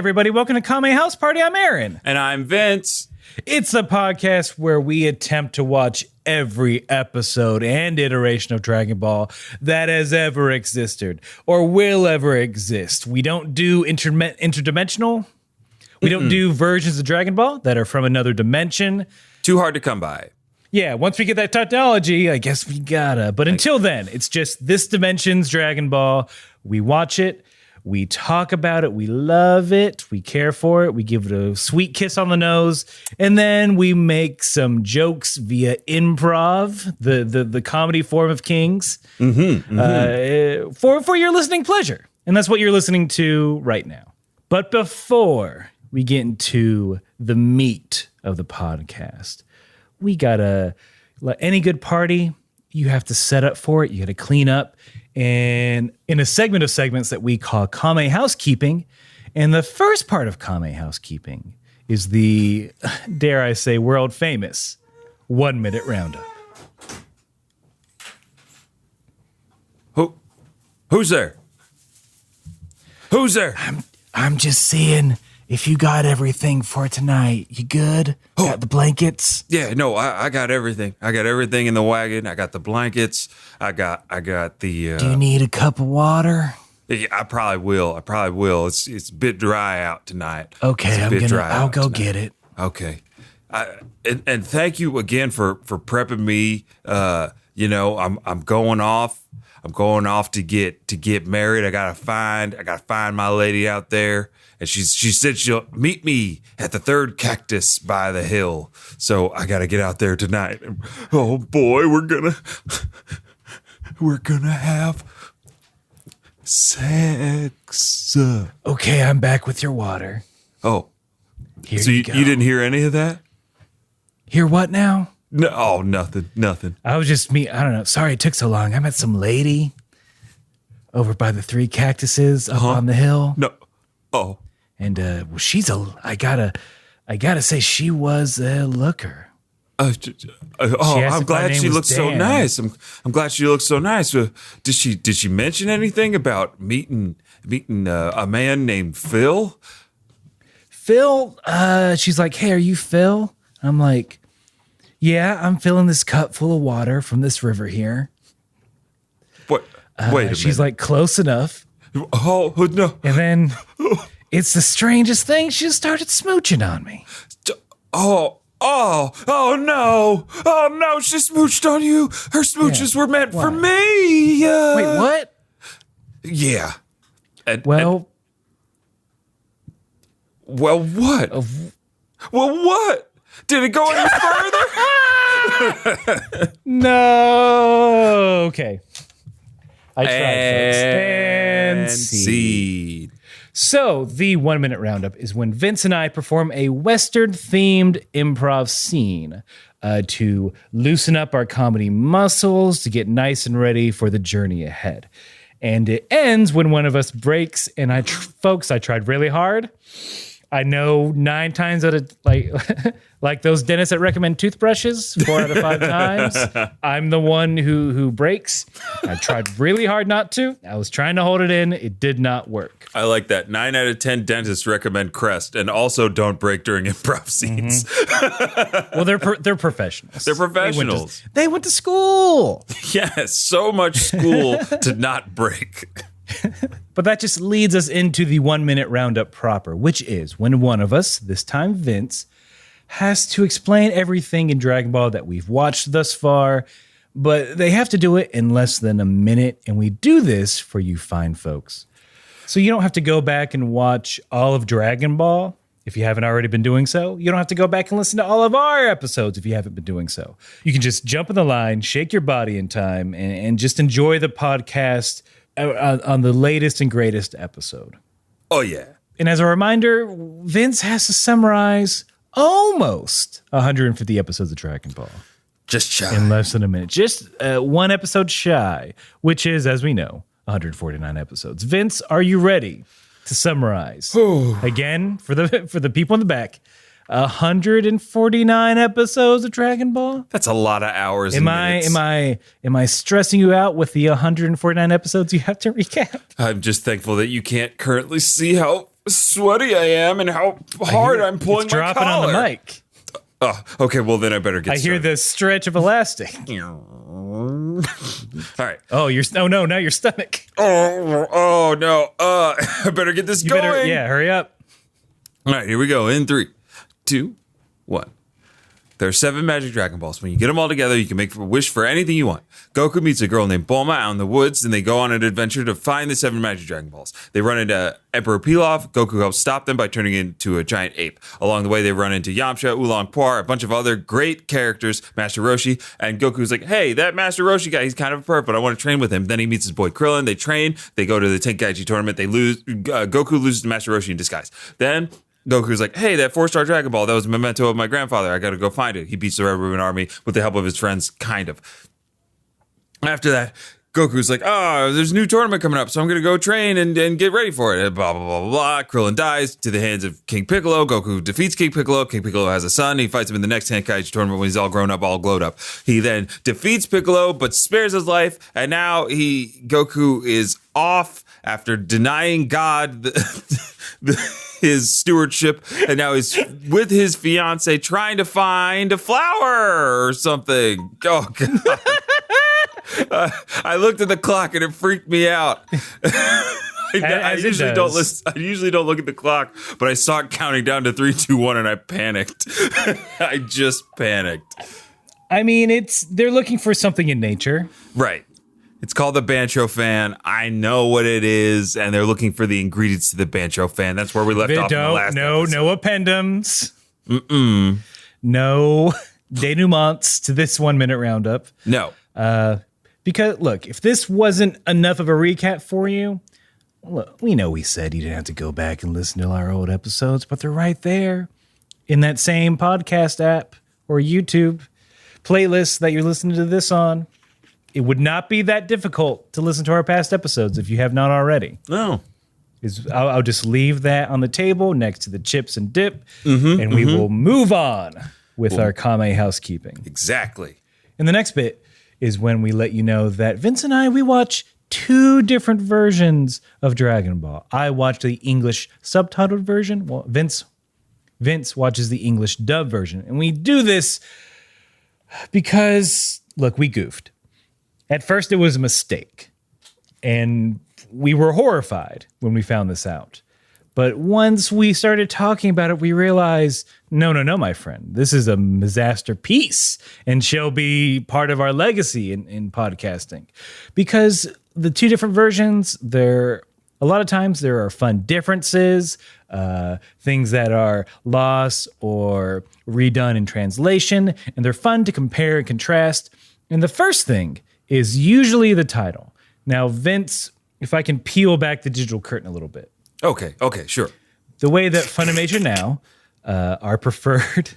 everybody. Welcome to Kame House Party. I'm Aaron. And I'm Vince. It's a podcast where we attempt to watch every episode and iteration of Dragon Ball that has ever existed or will ever exist. We don't do interdimensional. We don't do versions of Dragon Ball that are from another dimension. Too hard to come by. Yeah, once we get that technology, I guess we gotta. But until then, it's just this dimension's Dragon Ball. We watch it. We talk about it. We love it. We care for it. We give it a sweet kiss on the nose. And then we make some jokes via improv, the comedy form of Kings, for your listening pleasure. And that's what you're listening to right now. But before we get into the meat of the podcast, we gotta, like any good party, you have to set up for it. You gotta clean up. And in a segment of segments that we call Kame Housekeeping, and the first part of Kame Housekeeping is the, dare I say, world famous 1 minute roundup. Who's there? Who's there? I'm just seeing if you got everything for tonight. You good? Got the blankets? Yeah, no, I got everything. I got everything in the wagon. I got the blankets. I got the. Do you need a cup of water? Yeah, I probably will. It's a bit dry out tonight. Okay, I'll go get it. Okay, and thank you again for prepping me. I'm going off. I'm going off to get married. I gotta find my lady out there, and she said she'll meet me at the third cactus by the hill. So I gotta get out there tonight. Oh boy, we're gonna have sex. Okay, I'm back with your water. Oh, Here so you didn't hear any of that? Hear what now? No, oh, nothing. I was just I don't know. Sorry it took so long. I met some lady over by the three cactuses up on the hill. No. Oh. And she's I gotta say she was a looker. I'm glad she looks so nice. I'm glad she looks so nice. Did she mention anything about meeting a man named Phil? Phil, she's like, "Hey, are you Phil?" I'm like, "Yeah, I'm filling this cup full of water from this river here." What? Wait a minute. She's like, "Close enough." Oh, no. And then it's the strangest thing. She just started smooching on me. Oh no. She smooched on you. Her smooches were meant for me. Wait, what? Yeah. Well, what? Well, what? Did it go any further? No. Okay. I tried, folks. And seed. So the 1 minute roundup is when Vince and I perform a Western-themed improv scene to loosen up our comedy muscles, to get nice and ready for the journey ahead. And it ends when one of us breaks. And I tried really hard. I know 9 times out of like those dentists that recommend toothbrushes 4 out of 5 times. I'm the one who breaks. I tried really hard not to. I was trying to hold it in. It did not work. I like that. 9 out of 10 dentists recommend Crest, and also don't break during improv scenes. Well, they're professionals. They're professionals. They went to school. Yes, so much school to not break. But that just leads us into the 1 minute roundup proper, which is when one of us, this time Vince, has to explain everything in Dragon Ball that we've watched thus far, but they have to do it in less than a minute, and we do this for you fine folks. So you don't have to go back and watch all of Dragon Ball if you haven't already been doing so. You don't have to go back and listen to all of our episodes if you haven't been doing so. You can just jump in the line, shake your body in time, and just enjoy the podcast on the latest and greatest episode. Oh, yeah. And as a reminder, Vince has to summarize almost 150 episodes of Dragon Ball. Just shy. In less than a minute. Just 1 episode shy, which is, as we know, 149 episodes. Vince, are you ready to summarize? Again, for the people in the back, 149 episodes of Dragon Ball? That's a lot of hours. Am I stressing you out with the 149 episodes you have to recap? I'm just thankful that you can't currently see how sweaty I am and how hard I'm pulling it's my dropping collar. on the mic. Oh, okay. Well, then I better get I hear the stretch of elastic. All right. Oh, no, now your stomach. Oh no. I better get this going. Hurry up. All right, here we go. In 3, 2, 1. There are 7 magic Dragon Balls. When you get them all together, you can make a wish for anything you want. Goku meets a girl named Bulma out in the woods, and they go on an adventure to find the 7 magic Dragon Balls. They run into Emperor Pilaf. Goku helps stop them by turning into a giant ape. Along the way, they run into Yamcha, Oolong Poir, a bunch of other great characters, Master Roshi, and Goku's like, hey, that Master Roshi guy, he's kind of a perp, but I want to train with him. Then he meets his boy Krillin. They train. They go to the Tenkaichi tournament. They lose. Goku loses to Master Roshi in disguise. Then Goku's like, hey, that 4-star Dragon Ball, that was a memento of my grandfather. I got to go find it. He beats the Red Ribbon Army with the help of his friends, kind of. After that, Goku's like, oh, there's a new tournament coming up, so I'm going to go train and get ready for it. Blah, blah, blah, blah, blah. Krillin dies to the hands of King Piccolo. Goku defeats King Piccolo. King Piccolo has a son. He fights him in the next Tenkaichi tournament when he's all grown up, all glowed up. He then defeats Piccolo, but spares his life. And now Goku is off after denying God his stewardship, and now he's with his fiance trying to find a flower or something. Oh, God. I looked at the clock and it freaked me out. I usually don't look at the clock, but I saw it counting down to 3, 2, 1, and I panicked. I just panicked. I mean, they're looking for something in nature. Right. It's called the Bancho Fan. I know what it is, and they're looking for the ingredients to the Bancho Fan. That's where we left off in the last episode. No appendums. No denouements to this 1 minute roundup. No. Because, look, if this wasn't enough of a recap for you, look, we know we said you didn't have to go back and listen to our old episodes, but they're right there in that same podcast app or YouTube playlist that you're listening to this on. It would not be that difficult to listen to our past episodes if you have not already. No. I'll just leave that on the table next to the chips and dip, and we will move on with our Kame housekeeping. Exactly. And the next bit is when we let you know that Vince and we watch 2 different versions of Dragon Ball. I watched the English subtitled version. Well, Vince watches the English dub version. And we do this because, look, we goofed. At first, it was a mistake, and we were horrified when we found this out. But once we started talking about it, we realized, no, my friend, this is a masterpiece and shall be part of our legacy in podcasting. Because the 2 different versions, a lot of times there are fun differences, things that are lost or redone in translation, and they're fun to compare and contrast. And the first thing is usually the title. Now, Vince, if I can peel back the digital curtain a little bit. Okay, sure. The way that Funimation now, our preferred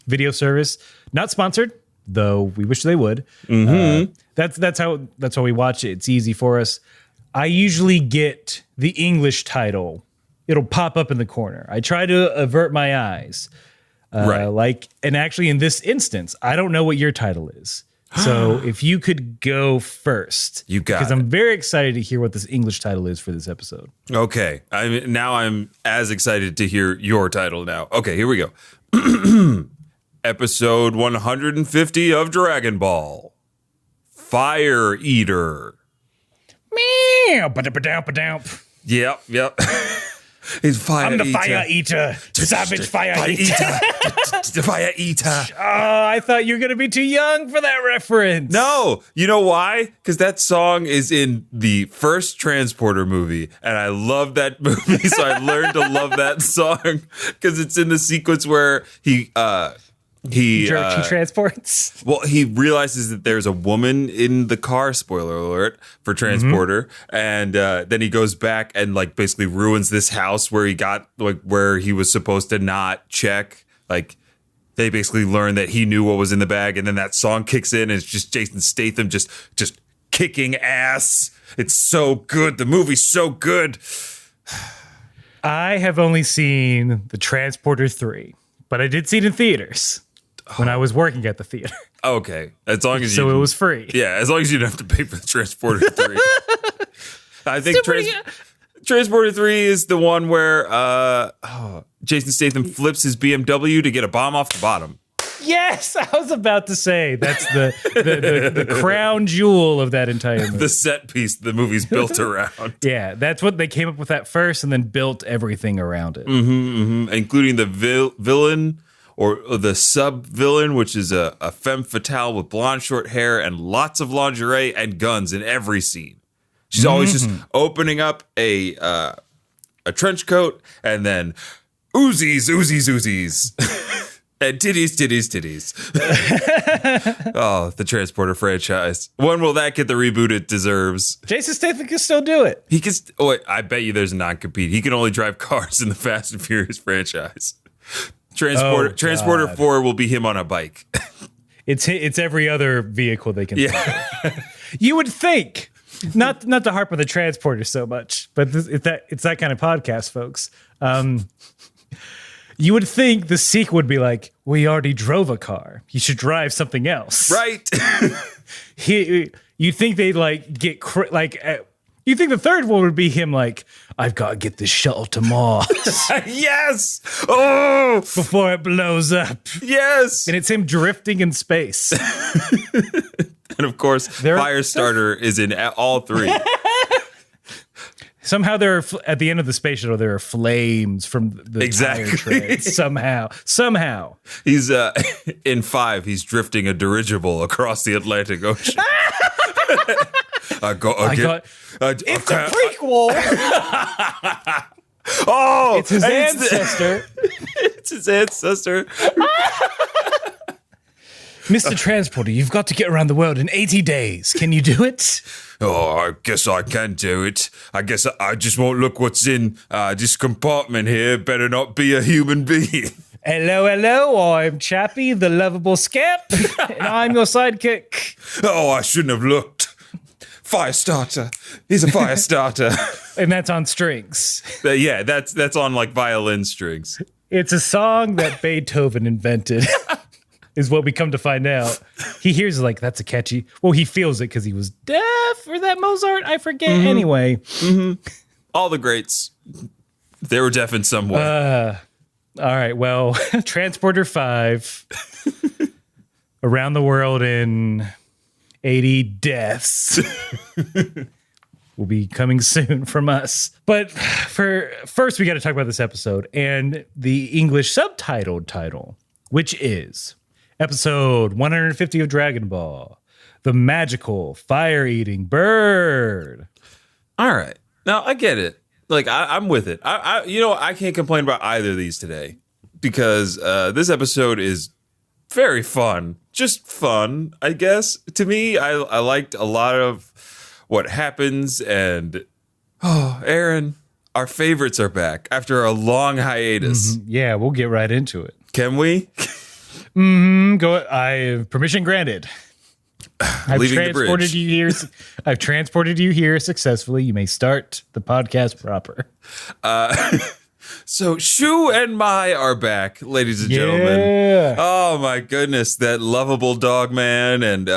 video service, not sponsored, though we wish they would. That's how we watch it. It's easy for us. I usually get the English title. It'll pop up in the corner. I try to avert my eyes. Right. And actually in this instance, I don't know what your title is. So if you could go first. You got it. Because I'm very excited to hear what this English title is for this episode. Okay. Now I'm as excited to hear your title now. Okay, here we go. Episode 150 of Dragon Ball. Fire Eater. Meow. Yep. He's fire I'm the eater. fire eater. Savage fire eater. The fire eater. Oh, I thought you were going to be too young for that reference. No. You know why? Because that song is in the first Transporter movie, and I love that movie, so I learned to love that song because it's in the sequence where he transports. Well, he realizes that there's a woman in the car, spoiler alert, for Transporter. And then he goes back and basically ruins this house where he got where he was supposed to not check. They basically learn that he knew what was in the bag. And then that song kicks in and it's just Jason Statham just kicking ass. It's so good. The movie's so good. I have only seen the Transporter 3, but I did see it in theaters. When I was working at the theater. Okay. As long as it was free. Yeah, as long as you didn't have to pay for the Transporter 3. I think Transporter 3 is the one where Jason Statham flips his BMW to get a bomb off the bottom. Yes, I was about to say that's the crown jewel of that entire movie. The set piece the movie's built around. Yeah, that's what they came up with at first and then built everything around it. Including the villain or the sub-villain, which is a femme fatale with blonde short hair and lots of lingerie and guns in every scene. She's always just opening up a trench coat and then Uzis. And titties. Oh, the Transporter franchise. When will that get the reboot it deserves? Jason Statham can still do it. He can. I bet you there's a non-compete. He can only drive cars in the Fast and Furious franchise. Transporter 4 will be him on a bike. It's every other vehicle they can. Yeah. You would think. Not to harp on the Transporter so much, but it's that kind of podcast, folks. You would think the sequel would be like, we already drove a car. You should drive something else. Right. You think they'd you think the third one would be him like, I've got to get this shuttle to Mars. Yes. Oh. Before it blows up. Yes. And it's him drifting in space. And of course, Firestarter is in all three. Somehow at the end of the space shuttle, there are flames from the tire treads. Somehow. He's in 5, he's drifting a dirigible across the Atlantic Ocean. It's a prequel. It's his ancestor. It's his ancestor. Mr. Transporter, you've got to get around the world in 80 days. Can you do it? Oh, I guess I can do it. I guess I just won't look what's in this compartment here. Better not be a human being. Hello, I'm Chappie, the lovable scamp, and I'm your sidekick. Oh, I shouldn't have looked. Firestarter. He's a Firestarter. And that's on strings. Yeah, that's on like violin strings. It's a song that Beethoven invented. Is what we come to find out. He hears like, that's a catchy. Well, he feels it because he was deaf, or that Mozart? I forget. Anyway. All the greats. They were deaf in some way. All right. Well, Transporter 5. Around the world in 80 deaths. Will be coming soon from us. But first, we got to talk about this episode and the English subtitled title, which is Episode 150 of Dragon Ball, The Magical Fire-Eating Bird. All right. Now, I get it. Like, I'm with it. I can't complain about either of these today because this episode is very fun. Just fun, I guess. To me, I liked a lot of what happens. And, Aaron, our favorites are back after a long hiatus. Yeah, we'll get right into it. Can we? Go. Permission granted. I've transported you here successfully. You may start the podcast proper. So Shu and Mai are back, ladies and gentlemen. Oh my goodness, that lovable dog man and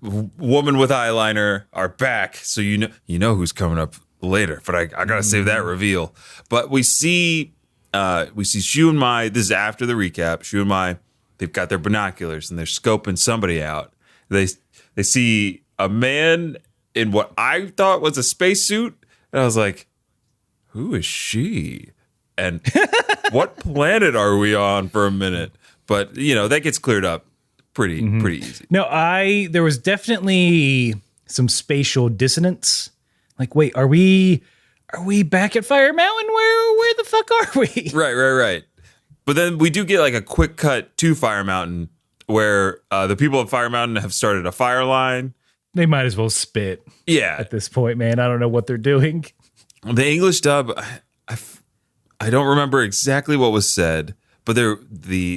woman with eyeliner are back. So you know who's coming up later, but I gotta save that reveal. But we see Shu and Mai. This is after the recap. Shu and Mai. They've got their binoculars and they're scoping somebody out. They see a man in what I thought was a spacesuit, and I was like, "Who is she? And what planet are we on?" For a minute, but that gets cleared up pretty easy. No, there was definitely some spatial dissonance. Like, wait, are we back at Fire Mountain? Where the fuck are we? Right. But then we do get like a quick cut to Fire Mountain where the people of Fire Mountain have started a fire line. They might as well spit. Yeah. At this point, man. I don't know what they're doing. The English dub, I don't remember exactly what was said, but there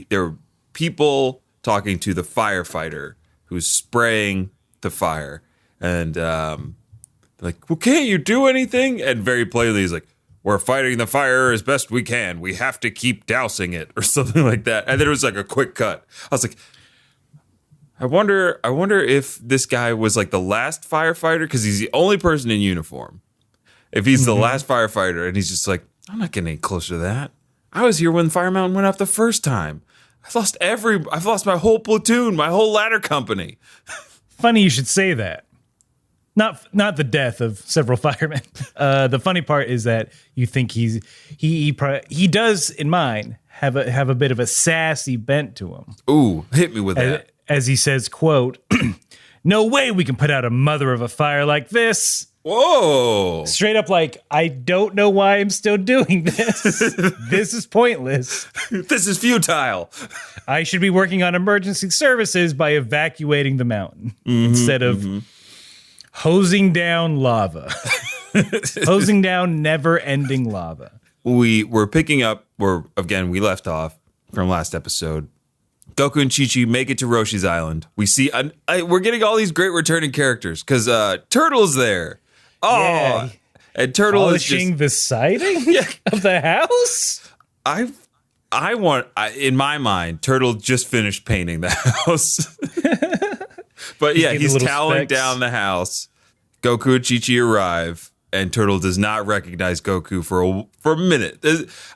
were people talking to the firefighter who's spraying the fire. And like, well, can't you do anything? And very plainly he's like, we're fighting the fire as best we can. We have to keep dousing it or something like that. And then it was like a quick cut. I was like, I wonder if this guy was like the last firefighter because he's the only person in uniform. if he's the last firefighter, and he's just like, I'm not getting any closer to that. I was here when Fire Mountain went off the first time. I've lost my whole platoon, my whole ladder company. Funny you should say that. Not the death of several firemen. The funny part is that you think he does in mine have a bit of a sassy bent to him. Ooh, hit me with that. As he says, quote, "No way we can put out a mother of a fire like this." Whoa. Straight up like, I don't know why I'm still doing this. This is pointless. This is futile. I should be working on emergency services by evacuating the mountain instead of hosing down lava. Hosing down never-ending lava. We're picking up where, again, we left off from last episode. Goku and Chi-Chi make it to Roshi's island. We see, we're getting all these great returning characters because Turtle's there. Oh, yeah. And Turtle polishing the siding of the house. In my mind, Turtle just finished painting the house. But yeah, he's toweling down the house. Goku and Chi-Chi arrive, and Turtle does not recognize Goku for a minute.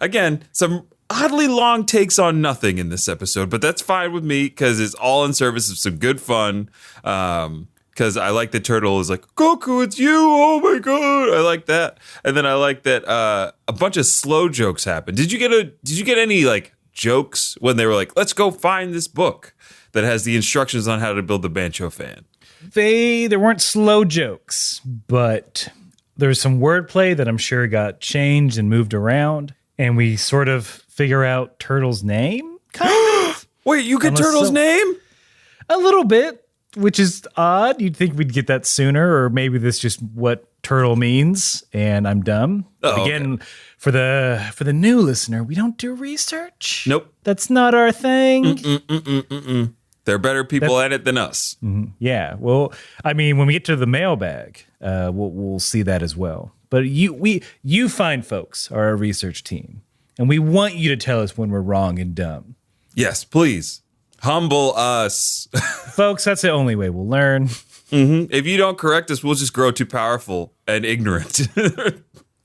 Again, some oddly long takes on nothing in this episode, but that's fine with me because it's all in service of some good fun. Because I like that Turtle is like, Goku, it's you. Oh my God. I like that. And then I like that a bunch of slow jokes happen. Did you get any like jokes when they were like, let's go find this book that has the instructions on how to build the Bancho fan? There weren't slow jokes, but there was some wordplay that I'm sure got changed and moved around. And we sort of figure out Turtle's name, kind of. Wait, you get Turtle's name? A little bit. Which is odd. You'd think we'd get that sooner, or maybe this is just what turtle means, and I'm dumb. But again, okay. for the new listener, we don't do research. Nope. That's not our thing. There are better people at it than us. Mm-hmm. Yeah. Well, I mean, when we get to the mailbag, we'll see that as well. But you fine folks are our research team, and we want you to tell us when we're wrong and dumb. Yes, please. Humble us. Folks, that's the only way we'll learn. Mm-hmm. If you don't correct us, we'll just grow too powerful and ignorant.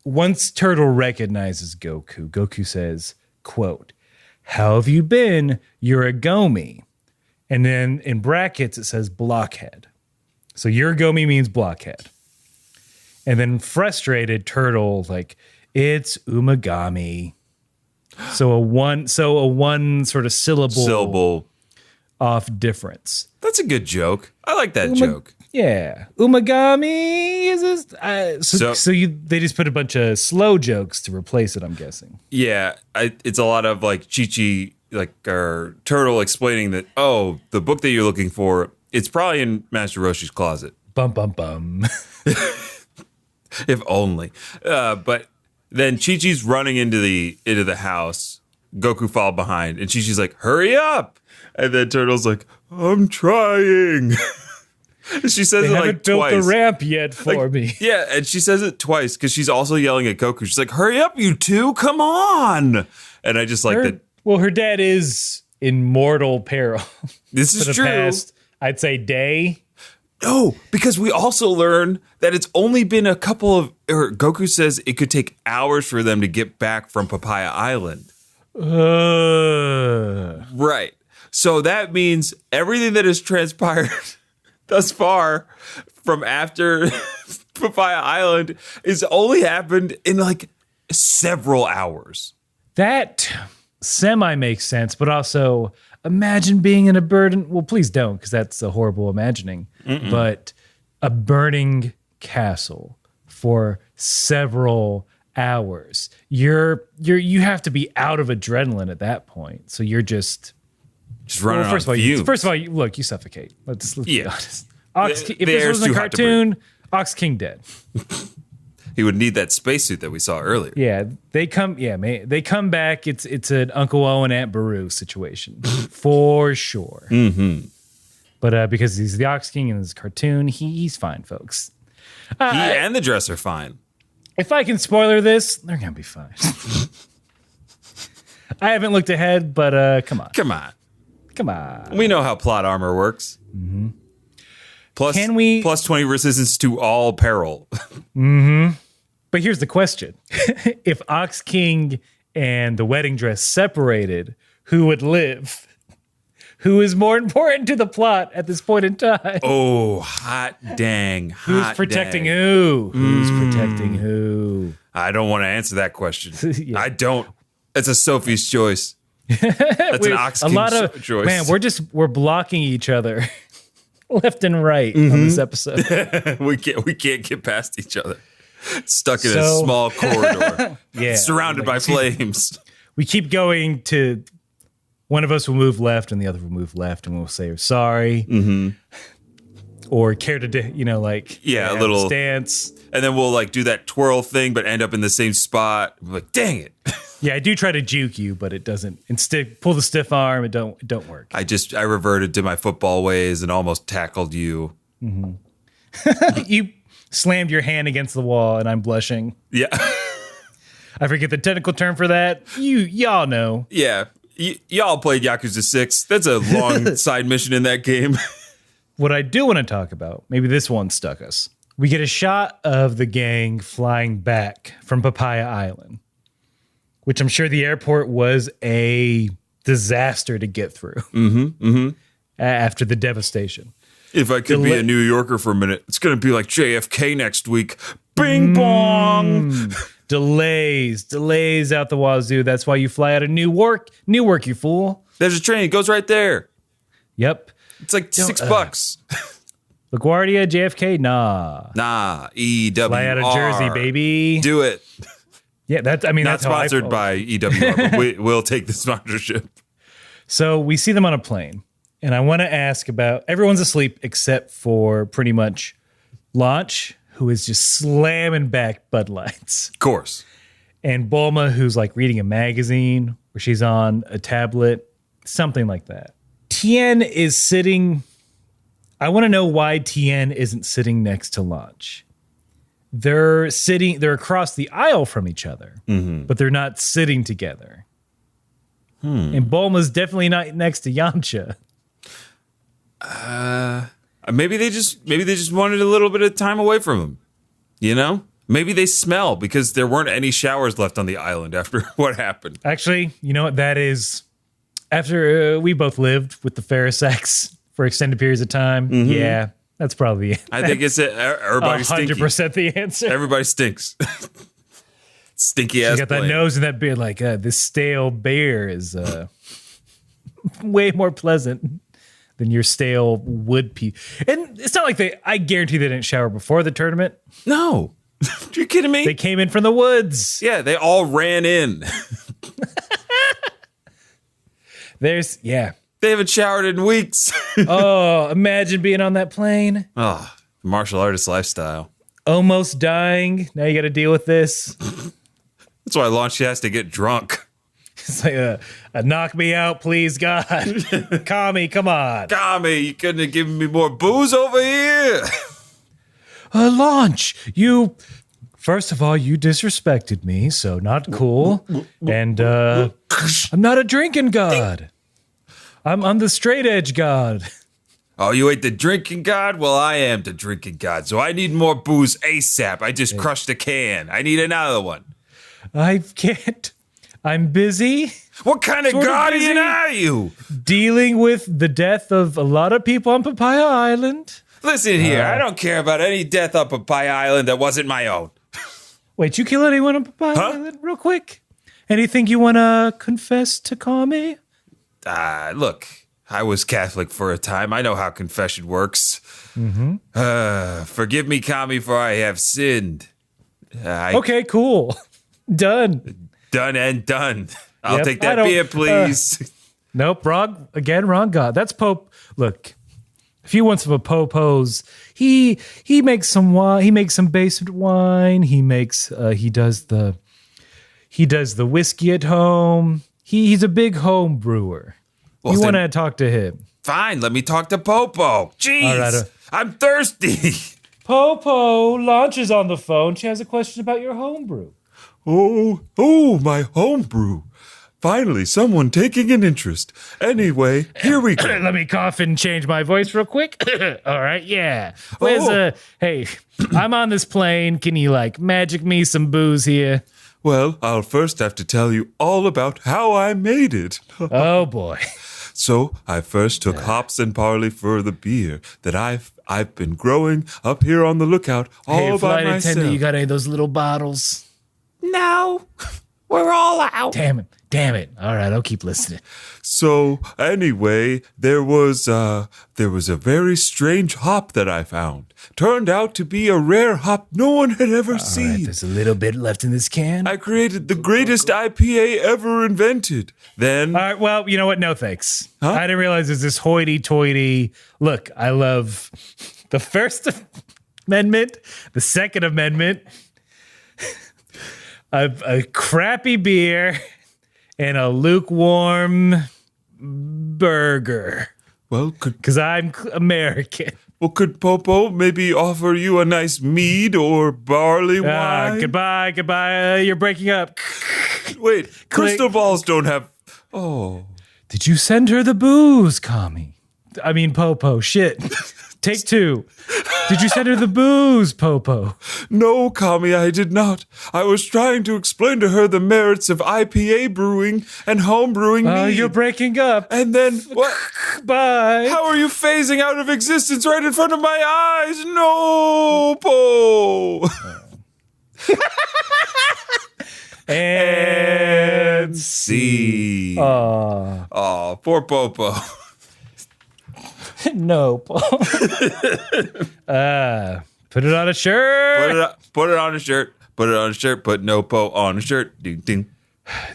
Once Turtle recognizes Goku says, quote, "How have you been? You're a Gomi." And then in brackets, it says blockhead. So your Gomi means blockhead. And then frustrated Turtle, like, it's Umagami. So a one sort of syllable off difference. That's a good joke. I like that joke. Yeah. Umagami is this. They just put a bunch of slow jokes to replace it, I'm guessing. Yeah. It's a lot of like Chi-Chi, like our Turtle explaining that, oh, the book that you're looking for, it's probably in Master Roshi's closet. Bum, bum, bum. If only. But then Chi-Chi's running into the house. Goku followed behind. And Chi-Chi's like, hurry up. And then Turtle's like, I'm trying. She says it like twice. They haven't built the ramp yet for me. Yeah, and she says it twice because she's also yelling at Goku. She's like, hurry up, you two. Come on. And I just like that. Well, her dad is in mortal peril. This is true. Past, I'd say, day. No, because we also learn that it's only been a couple of, or Goku says it could take hours for them to get back from Papaya Island. Right. So that means everything that has transpired thus far from after Papaya Island is only happened in like several hours. That semi makes sense, but also imagine being in a burden. Well, please don't, because that's a horrible imagining. Mm-mm. But a burning castle for several hours. You have to be out of adrenaline at that point. So you're just running on fumes. First of all, look, you suffocate. Let's be honest. If this wasn't a cartoon, Ox King dead. He would need that spacesuit that we saw earlier. Yeah, they come back. It's an Uncle Owen, Aunt Beru situation for sure. Mm-hmm. But because he's the Ox King and it's a cartoon, he's fine, folks. He and the dress are fine. If I can spoiler this, they're gonna be fine. I haven't looked ahead, but come on. We know how plot armor works. Mm-hmm. Plus 20 resistance to all peril. Mm-hmm. But here's the question. If Ox King and the wedding dress separated, who would live? Who is more important to the plot at this point in time? Oh, hot dang. Who's protecting who? Who's protecting who? I don't want to answer that question. Yeah. I don't. It's a Sophie's choice. That's an Ox King's choice. Man, we're blocking each other left and right on this episode. we can't get past each other. Stuck in a small corridor. Yeah. Surrounded by flames. We keep going to one of us will move left and the other will move left and we'll say sorry. Or care to, a little stance. And then we'll do that twirl thing, but end up in the same spot. We're like, dang it. Yeah, I do try to juke you, but it doesn't. Instead, pull the stiff arm. It don't work. I reverted to my football ways and almost tackled you. You slammed your hand against the wall, and I'm blushing. Yeah. I forget the technical term for that. Y'all know. Yeah. Y'all played Yakuza 6. That's a long side mission in that game. What I do want to talk about, maybe this one stuck us. We get a shot of the gang flying back from Papaya Island, which I'm sure the airport was a disaster to get through after the devastation. If I could be a New Yorker for a minute, it's going to be like JFK next week. Bing bong. Delays out the wazoo. That's why you fly out of Newark, you fool. There's a train. It goes right there. Yep. It's like $6. LaGuardia, JFK, nah. EWR. Fly out of Jersey, baby. Do it. Yeah, that's not sponsored by EWR, but we'll take the sponsorship. So we see them on a plane, and I want to ask about everyone's asleep except for pretty much Launch, who is just slamming back Bud Lights. Of course. And Bulma, who's reading a magazine, or she's on a tablet, something like that. Tien is sitting. I want to know why Tien isn't sitting next to Launch. They're across the aisle from each other, but they're not sitting together. And Bulma's definitely not next to Yamcha. Maybe they just wanted a little bit of time away from him. Maybe they smell because there weren't any showers left on the island after what happened. Actually, you know what that is? After we both lived with the Pharisees for extended periods of time, yeah, that's probably it. I think it's everybody's 100% the answer. Everybody stinks. Stinky ass. You got that nose and that beard. This stale beer is way more pleasant than your stale wood pea. And it's not like I guarantee they didn't shower before the tournament. No. You're kidding me? They came in from the woods. Yeah, they all ran in. They haven't showered in weeks. Oh, imagine being on that plane. Oh, martial artist lifestyle. Almost dying. Now you got to deal with this. That's why Launchy has to get drunk. It's like a knock me out, please, God. Kame, come on. Kame, you couldn't have given me more booze over here. Launch, first of all, you disrespected me, so not cool. And I'm not a drinking god. I'm the straight edge god. Oh, you ain't the drinking god? Well, I am the drinking god, so I need more booze ASAP. I just crushed a can. I need another one. I can't. I'm busy. What kind of guardian are you? Dealing with the death of a lot of people on Papaya Island. Listen here, I don't care about any death on Papaya Island that wasn't my own. Wait, you kill anyone on Papaya Island real quick? Anything you want to confess to Kame? Look, I was Catholic for a time. I know how confession works. Forgive me, Kame, for I have sinned. Okay, cool. Done. Done and done. I'll take that beer, please. Nope, wrong god. That's Pope. Look, if you want some of Popo's, he makes some wine. He makes some basement wine. He does the whiskey at home. He's a big home brewer. Well, you want to talk to him? Fine, let me talk to Popo. Jeez, right, I'm thirsty. Popo, Launch is on the phone. She has a question about your homebrew. Oh, my homebrew. Finally, someone taking an interest. Anyway, here we go. Let me cough and change my voice real quick. All right, yeah. Hey, I'm on this plane. Can you magic me some booze here? Well, I'll first have to tell you all about how I made it. Oh boy. So I first took hops and barley for the beer that I've been growing up here on the lookout all by flight myself. attendant, you got any of those little bottles? No, we're all out. Damn it. All right, I'll keep listening. So anyway, there was a very strange hop that I found. Turned out to be a rare hop no one had ever seen. All right, there's a little bit left in this can. I created the greatest IPA ever invented. Then, all right, well, you know what? No thanks. Huh? I didn't realize there's this hoity-toity. Look, I love the First Amendment, the Second Amendment, a crappy beer, and a lukewarm burger. well, Because I'm American. could Popo maybe offer you a nice mead or barley wine? Goodbye. You're breaking up. Wait, crystal balls don't have. Oh, Did you send her the booze, Kami? I mean, Popo. Shit. Take two. Did you send her the booze, Popo? no, Kami, I did not. I was trying to explain to her the merits of IPA brewing and home brewing mead. You're breaking up. And then what? Bye. How are you phasing out of existence right in front of my eyes? No, Po. And see. Aw. Oh, poor Popo. No. Put it on a shirt. Put it on a shirt. Put it on a shirt. Put no Po on a shirt. Ding ding.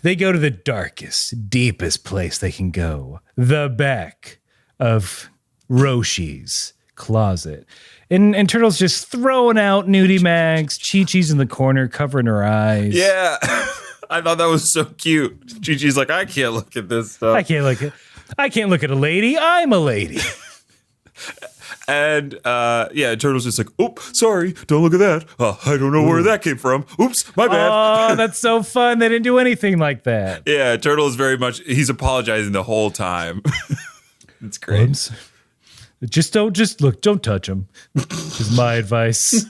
They go to the darkest, deepest place they can go. The back of Roshi's closet. And Turtle's just throwing out nudie mags. Chi-Chi's in the corner covering her eyes. Yeah. I thought that was so cute. Chi-Chi's like, I can't look at this stuff. I can't look at a lady. I'm a lady. And Turtle's just like, oop, sorry, don't look at that. I don't know where that came from. Oops, my bad. Oh, that's so fun. They didn't do anything like that. Yeah, Turtle is very much, he's apologizing the whole time. It's great. Oops. Don't touch him. Is my advice.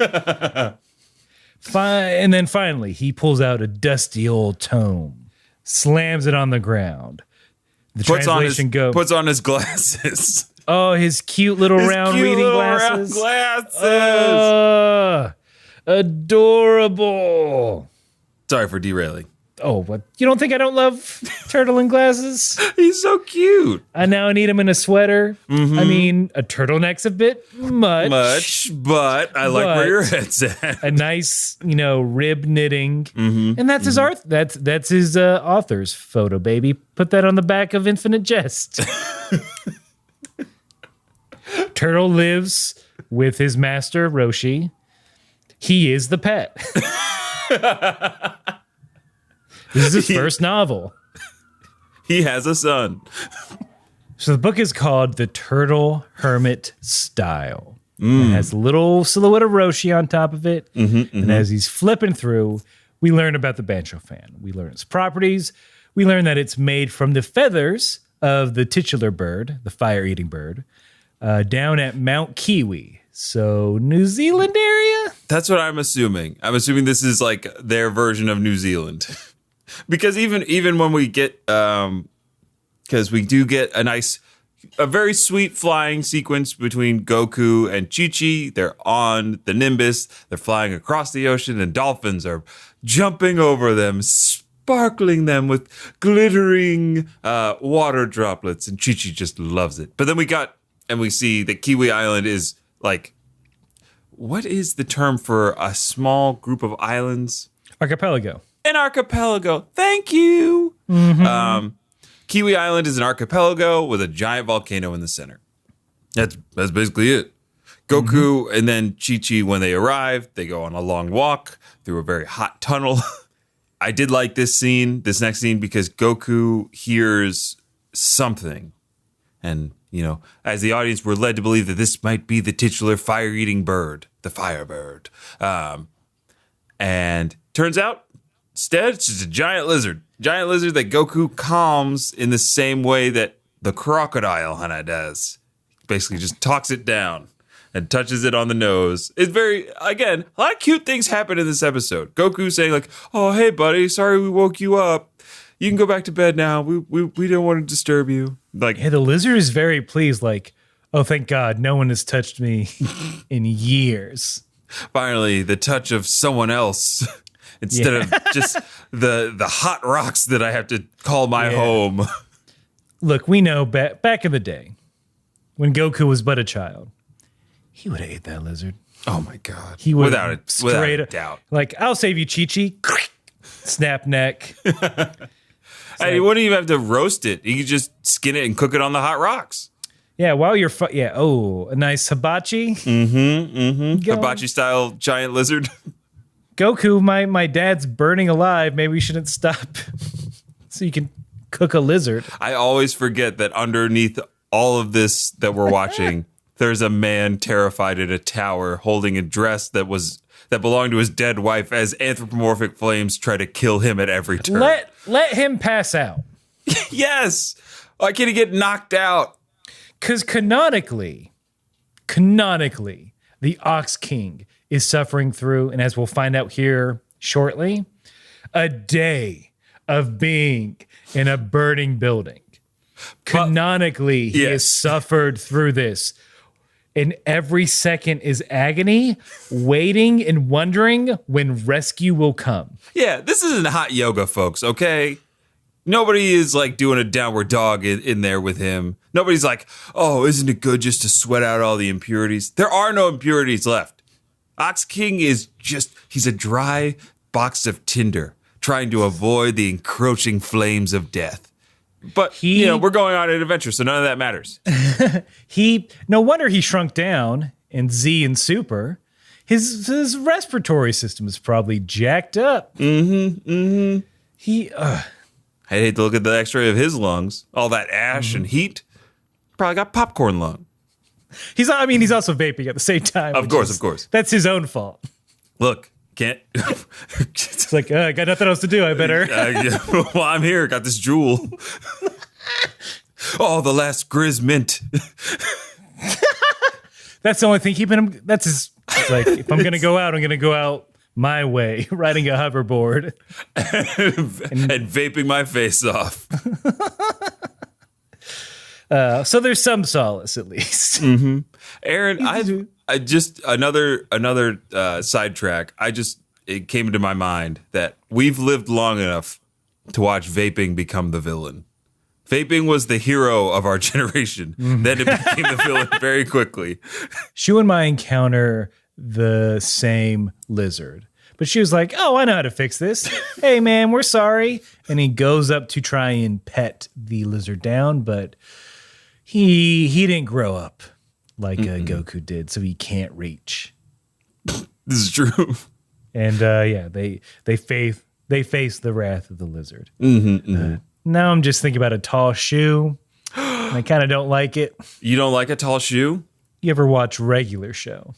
And then finally, he pulls out a dusty old tome, slams it on the ground. The translation goes. Puts on his glasses. Oh, his cute little round reading glasses. Adorable. Sorry for derailing. Oh, what? You don't think I don't love turtle in glasses? He's so cute. I now need him in a sweater. Mm-hmm. I mean, a turtleneck's a bit much. But I like where your head's at. A nice, rib knitting. Mm-hmm. And that's his art. That's his author's photo, baby. Put that on the back of Infinite Jest. Turtle lives with his master, Roshi. He is the pet. This is his first novel. He has a son. So the book is called The Turtle Hermit Style. It has a little silhouette of Roshi on top of it. And as he's flipping through, we learn about the Bancho fan. We learn its properties. We learn that it's made from the feathers of the titular bird, the fire-eating bird, down at Mount Kiwi. So New Zealand area? That's what I'm assuming. I'm assuming this is like their version of New Zealand. Because even when we get, because we do get a very sweet flying sequence between Goku and Chi-Chi. They're on the Nimbus. They're flying across the ocean, and dolphins are jumping over them, sparkling them with glittering water droplets. And Chi-Chi just loves it. But then we see that Kiwi Island is like, what is the term for a small group of islands? Archipelago. An archipelago. Thank you. Mm-hmm. Kiwi Island is an archipelago with a giant volcano in the center. That's basically it. Goku and then Chi-Chi, when they arrive, they go on a long walk through a very hot tunnel. I did like this next scene, because Goku hears something. And, as the audience, we're led to believe that this might be the titular fire-eating bird, the Firebird. And turns out Instead, it's just a giant lizard. Giant lizard that Goku calms in the same way that the crocodile Hana does. Basically just talks it down and touches it on the nose. It's very, again, a lot of cute things happen in this episode. Goku saying like, oh, hey, buddy, sorry we woke you up. You can go back to bed now. We don't want to disturb you. Like, yeah, the lizard is very pleased, like, oh, thank God, no one has touched me in years. Finally, the touch of someone else instead of just the hot rocks that I have to call my home. Look, we know back in the day when Goku was but a child, he would have ate that lizard. Oh my God. He would without a doubt. Like, I'll save you, Chi-Chi. Snap neck. Hey, you wouldn't even have to roast it. You could just skin it and cook it on the hot rocks. Yeah, while you're a nice hibachi. Hibachi style giant lizard. Goku, my dad's burning alive. Maybe we shouldn't stop so you can cook a lizard. I always forget that underneath all of this that we're watching, there's a man terrified in a tower holding a dress that belonged to his dead wife as anthropomorphic flames try to kill him at every turn. Let him pass out. Yes. Why can't he get knocked out? Because canonically, the Ox King is suffering through, and as we'll find out here shortly, a day of being in a burning building. Canonically, he has suffered through this. And every second is agony, waiting and wondering when rescue will come. Yeah, this isn't hot yoga, folks, okay? Nobody is like doing a downward dog in there with him. Nobody's like, oh, isn't it good just to sweat out all the impurities? There are no impurities left. Ox King is he's a dry box of tinder trying to avoid the encroaching flames of death. But, we're going on an adventure, so none of that matters. No wonder he shrunk down in Z and Super. His respiratory system is probably jacked up. I hate to look at the x-ray of his lungs. All that ash and heat. Probably got popcorn lung. He's also vaping at the same time. Of course. That's his own fault. Look, can't. It's like, I got nothing else to do. I better. Well, I'm here. Got this jewel. Oh, the last Grizz mint. That's the only thing keeping him. That's his. It's like, if I'm going to go out, I'm going to go out my way, riding a hoverboard. and vaping my face off. So there's some solace, at least. Mm-hmm. Aaron, I just another sidetrack. It came into my mind that we've lived long enough to watch vaping become the villain. Vaping was the hero of our generation. Then it became the villain very quickly. Shu and I encounter the same lizard, but she was like, oh, I know how to fix this. Hey, man, we're sorry. And he goes up to try and pet the lizard down, but he didn't grow up like Goku did, so he can't reach. This is true. And they face the wrath of the lizard. Now I'm just thinking about a tall shoe. And I kind of don't like it. You don't like a tall shoe? You ever watch Regular Show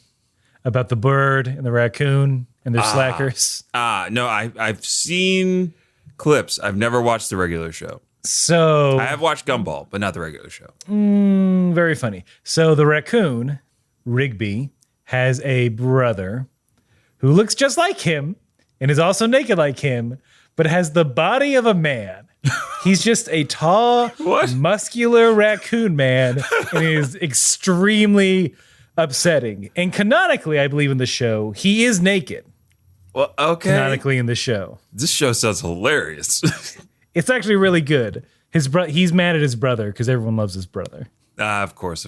about the bird and the raccoon and their slackers? No, I've seen clips. I've never watched the Regular Show. So I have watched Gumball, but not the Regular Show. Very funny. So the raccoon, Rigby, has a brother who looks just like him and is also naked like him, but has the body of a man. He's just a tall, muscular raccoon man, and he is extremely upsetting. And canonically, I believe in the show, he is naked. Well, okay. Canonically in the show. This show sounds hilarious. It's actually really good. He's mad at his brother because everyone loves his brother. Of course.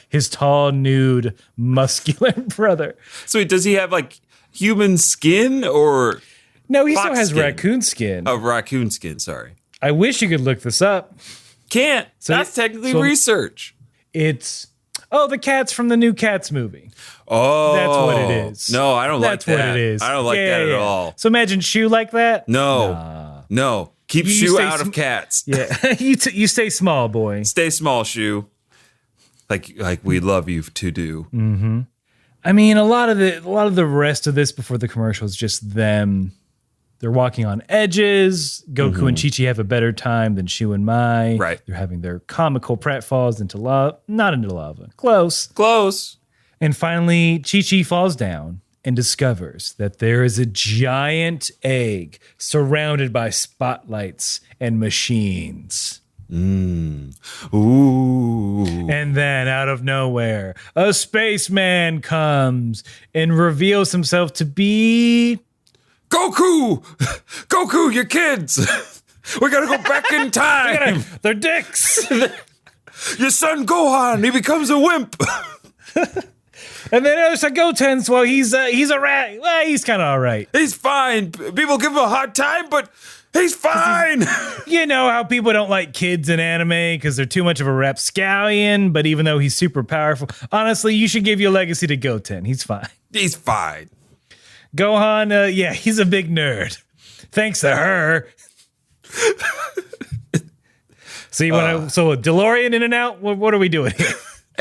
His tall, nude, muscular brother. So does he have like human skin or... No, he still has raccoon skin. Oh, raccoon skin, sorry. I wish you could look this up. Can't. That's technically research. It's... Oh, the cats from the new Cats movie. Oh. That's what it is. No, I don't like that. That's what it is. I don't like that at all. So imagine Shu like that? No. Keep Shu out of cats. Yeah. You stay small, boy. Stay small, Shu. Like we love you to do. Mm-hmm. I mean, a lot of the rest of this before the commercial is just them They're walking on edges. Goku and Chi-Chi have a better time than Shu and Mai. Right. They're having their comical pratfalls into lava. Not into lava. Close. And finally, Chi-Chi falls down and discovers that there is a giant egg surrounded by spotlights and machines. Ooh. And then out of nowhere, a spaceman comes and reveals himself to be... Goku! Goku, your kids! We gotta go back in time! They're dicks! Your son Gohan, he becomes a wimp! And then there's a Goten's, well, he's a rat. Well, he's kind of all right. He's fine. People give him a hard time, but he's fine! You know how people don't like kids in anime because they're too much of a rapscallion, but even though he's super powerful, honestly, you should give your legacy to Goten. He's fine. He's fine. Gohan, yeah, he's a big nerd. Thanks to her. So you want to? So a DeLorean in and out. What are we doing here?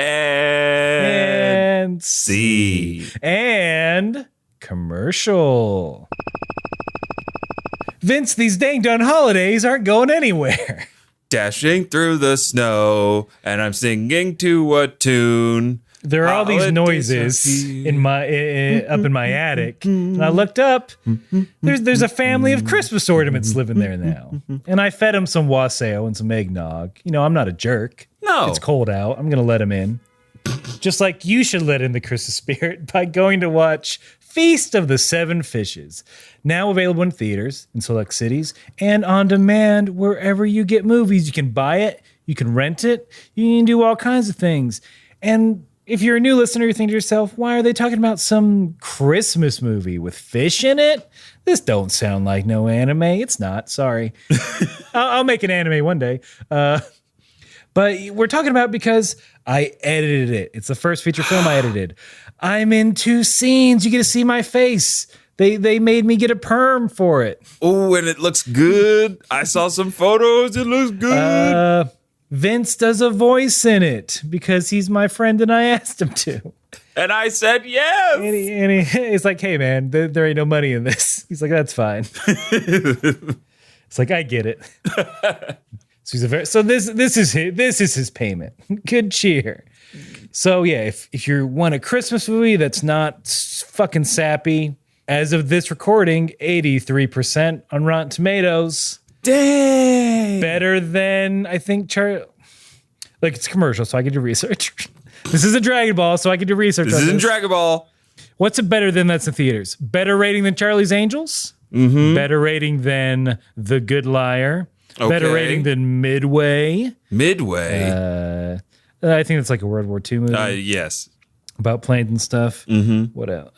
And C. And commercial. Vince, these dang done holidays aren't going anywhere. Dashing through the snow, and I'm singing to a tune. There are all these noises in my up in my attic, and I looked up. There's a family of Christmas ornaments living there now, and I fed them some wassail and some eggnog. You know, I'm not a jerk. No, it's cold out. I'm gonna let them in, just like you should let in the Christmas spirit by going to watch Feast of the Seven Fishes, now available in theaters in select cities and on demand wherever you get movies. You can buy it, you can rent it, you can do all kinds of things, and if you're a new listener, you're thinking to yourself, why are they talking about some Christmas movie with fish in it? This don't sound like no anime. It's not. Sorry. I'll make an anime one day. But we're talking about because I edited it. It's the first feature film I edited. I'm in 2 scenes. You get to see my face. They made me get a perm for it. Oh, and it looks good. I saw some photos. It looks good. Vince does a voice in it because he's my friend and I asked him to. And I said yes. And he's like, hey, man, there ain't no money in this. He's like, that's fine. It's like, I get it. So this is his payment. Good cheer. So yeah, if you want a Christmas movie that's not fucking sappy, as of this recording, 83% on Rotten Tomatoes. Dang. Better than, I think, like it's commercial, so I can do research. This isn't Dragon Ball, so I can do research. This isn't Dragon Ball. What's it better than that's in theaters? Better rating than Charlie's Angels? Mm-hmm. Better rating than The Good Liar? Okay. Better rating than Midway? Midway? I think it's like a World War II movie. Yes. About planes and stuff. Mm-hmm. What else?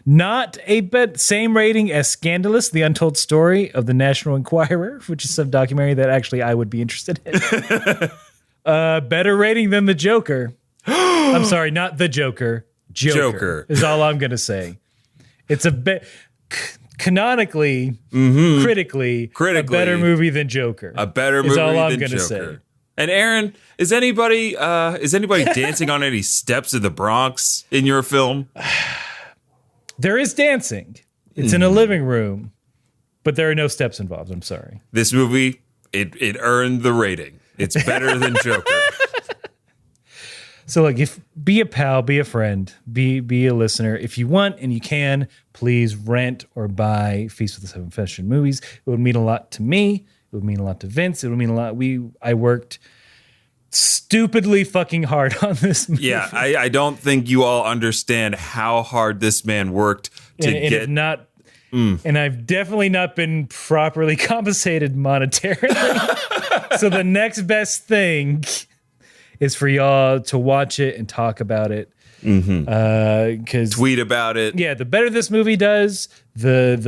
Not a same rating as Scandalous, The Untold Story of the National Enquirer, which is some documentary that actually I would be interested in. Better rating than The Joker. I'm sorry, not The Joker. Joker is all I'm going to say. It's a bit canonically, critically, a better movie than Joker. A better movie all I'm than gonna Joker. say. And Aaron, is anybody dancing on any steps of the Bronx in your film? There is dancing. It's in a living room, but there are no steps involved. I'm sorry. This movie, it earned the rating. It's better than Joker. So, like, be a pal, be a friend, be a listener. If you want and you can, please rent or buy Feast of the Seven Fishes movies. It would mean a lot to me. It would mean a lot to Vince. It would mean a lot. I worked stupidly fucking hard on this movie. Yeah, I don't think you all understand how hard this man worked to get. And I've definitely not been properly compensated monetarily. So the next best thing is for y'all to watch it and talk about it. Because tweet about it. Yeah, the better this movie does, this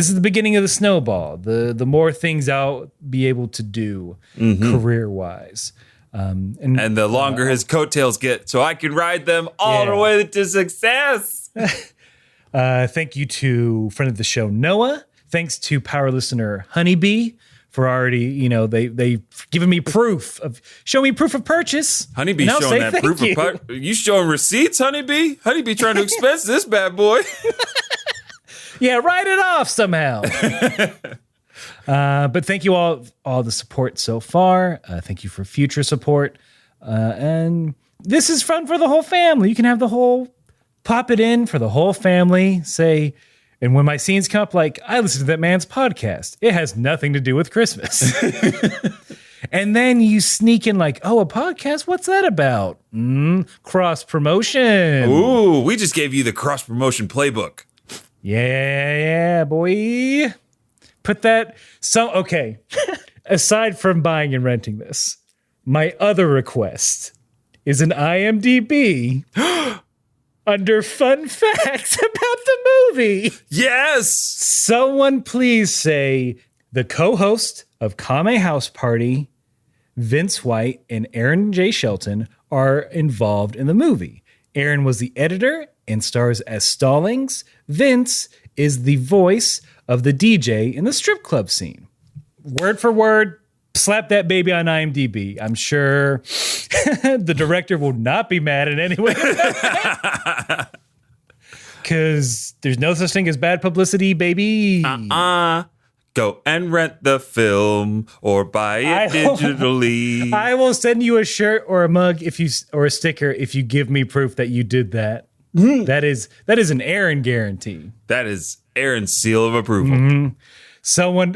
is the beginning of the snowball. The more things I'll be able to do career wise. And the longer his coattails get, so I can ride them all the way to success. Thank you to friend of the show, Noah. Thanks to power listener Honeybee for already, they've given me show me proof of purchase. Honeybee showing that proof of purchase. You showing receipts, Honeybee? Honeybee trying to expense this bad boy. Yeah, write it off somehow. But thank you all the support so far. Thank you for future support. And this is fun for the whole family. You can pop it in for the whole family. Say, and when my scenes come up, like, I listen to that man's podcast. It has nothing to do with Christmas. And then you sneak in like, oh, a podcast? What's that about? Cross promotion. Ooh, we just gave you the cross promotion playbook. Yeah, boy. Put that. Okay. Aside from buying and renting this, my other request is an IMDb under fun facts about the movie. Yes. Someone please say the co-host of Kame House Party, Vince White, and Aaron J. Shelton are involved in the movie. Aaron was the editor and stars as Stallings. Vince is the voice of the DJ in the strip club scene. Word for word, slap that baby on IMDb. I'm sure the director will not be mad in any way. Because there's no such thing as bad publicity, baby. Go and rent the film or buy it digitally. I will send you a shirt or a mug or a sticker if you give me proof that you did that. That is an Aaron guarantee. That is Aaron's seal of approval. Mm-hmm. Someone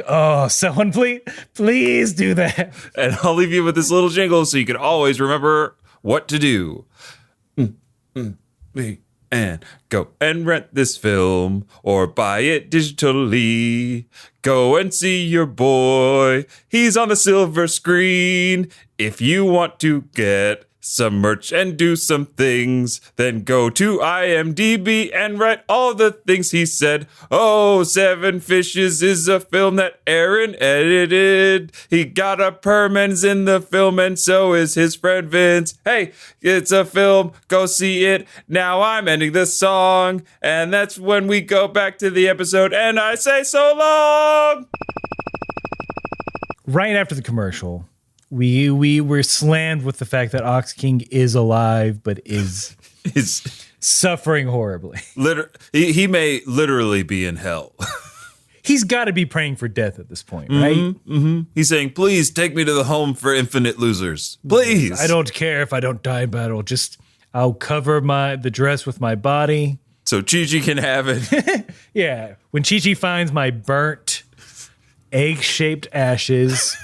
please do that. And I'll leave you with this little jingle so you can always remember what to do. And go and rent this film or buy it digitally. Go and see your boy. He's on the silver screen. If you want to get some merch and do some things, then go to IMDb and write all the things he said. Oh, Seven Fishes is a film that Aaron edited. He got a permans in the film and so is his friend Vince. Hey, it's a film. Go see it. Now I'm ending the song. And that's when we go back to the episode and I say so long. Right after the commercial, we were slammed with the fact that Ox King is alive, but is suffering horribly. He may literally be in hell. He's got to be praying for death at this point, right? Mm-hmm. He's saying, please take me to the home for infinite losers. Please. I don't care if I don't die in battle. I'll cover the dress with my body. So Chi-Chi can have it. Yeah. When Chi-Chi finds my burnt, egg-shaped ashes...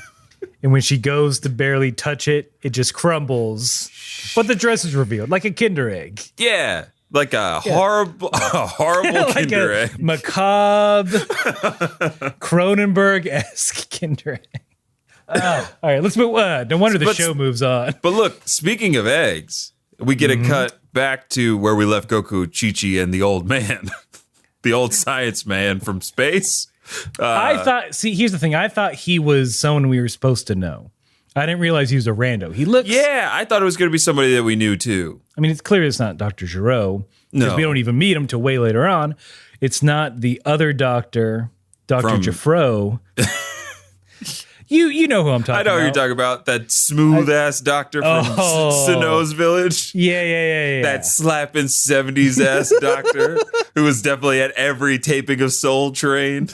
And when she goes to barely touch it, it just crumbles. But the dress is revealed, like a Kinder Egg. Yeah, like a horrible like Kinder Egg. Macabre, Cronenberg-esque Kinder Egg. All right, let's move on. No wonder the show moves on. But look, speaking of eggs, we get a cut back to where we left Goku, Chi-Chi, and the old man. The old science man from space. Here's the thing. I thought he was someone we were supposed to know. I didn't realize he was a rando. I thought it was going to be somebody that we knew too. I mean, it's clear it's not Dr. Giraud. No. We don't even meet him till way later on. It's not the other doctor, Dr. Jaffro. You know who I'm talking about. I know who you're talking about. That smooth-ass doctor from Sano's village. Yeah. That slapping 70s-ass doctor who was definitely at every taping of Soul Train.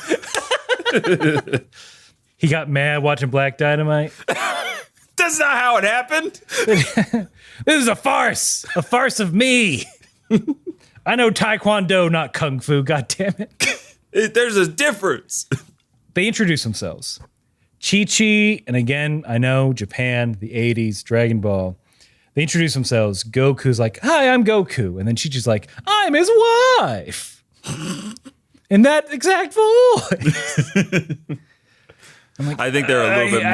He got mad watching Black Dynamite. That's not how it happened. This is a farce. A farce of me. I know Taekwondo, not Kung Fu, God damn it. There's a difference. They introduce themselves. Chi-Chi, and again, I know, Japan, the 80s, Dragon Ball. They introduce themselves. Goku's like, hi, I'm Goku. And then Chi-Chi's like, I'm his wife. In that exact voice. I'm like, I think they're a little bit more...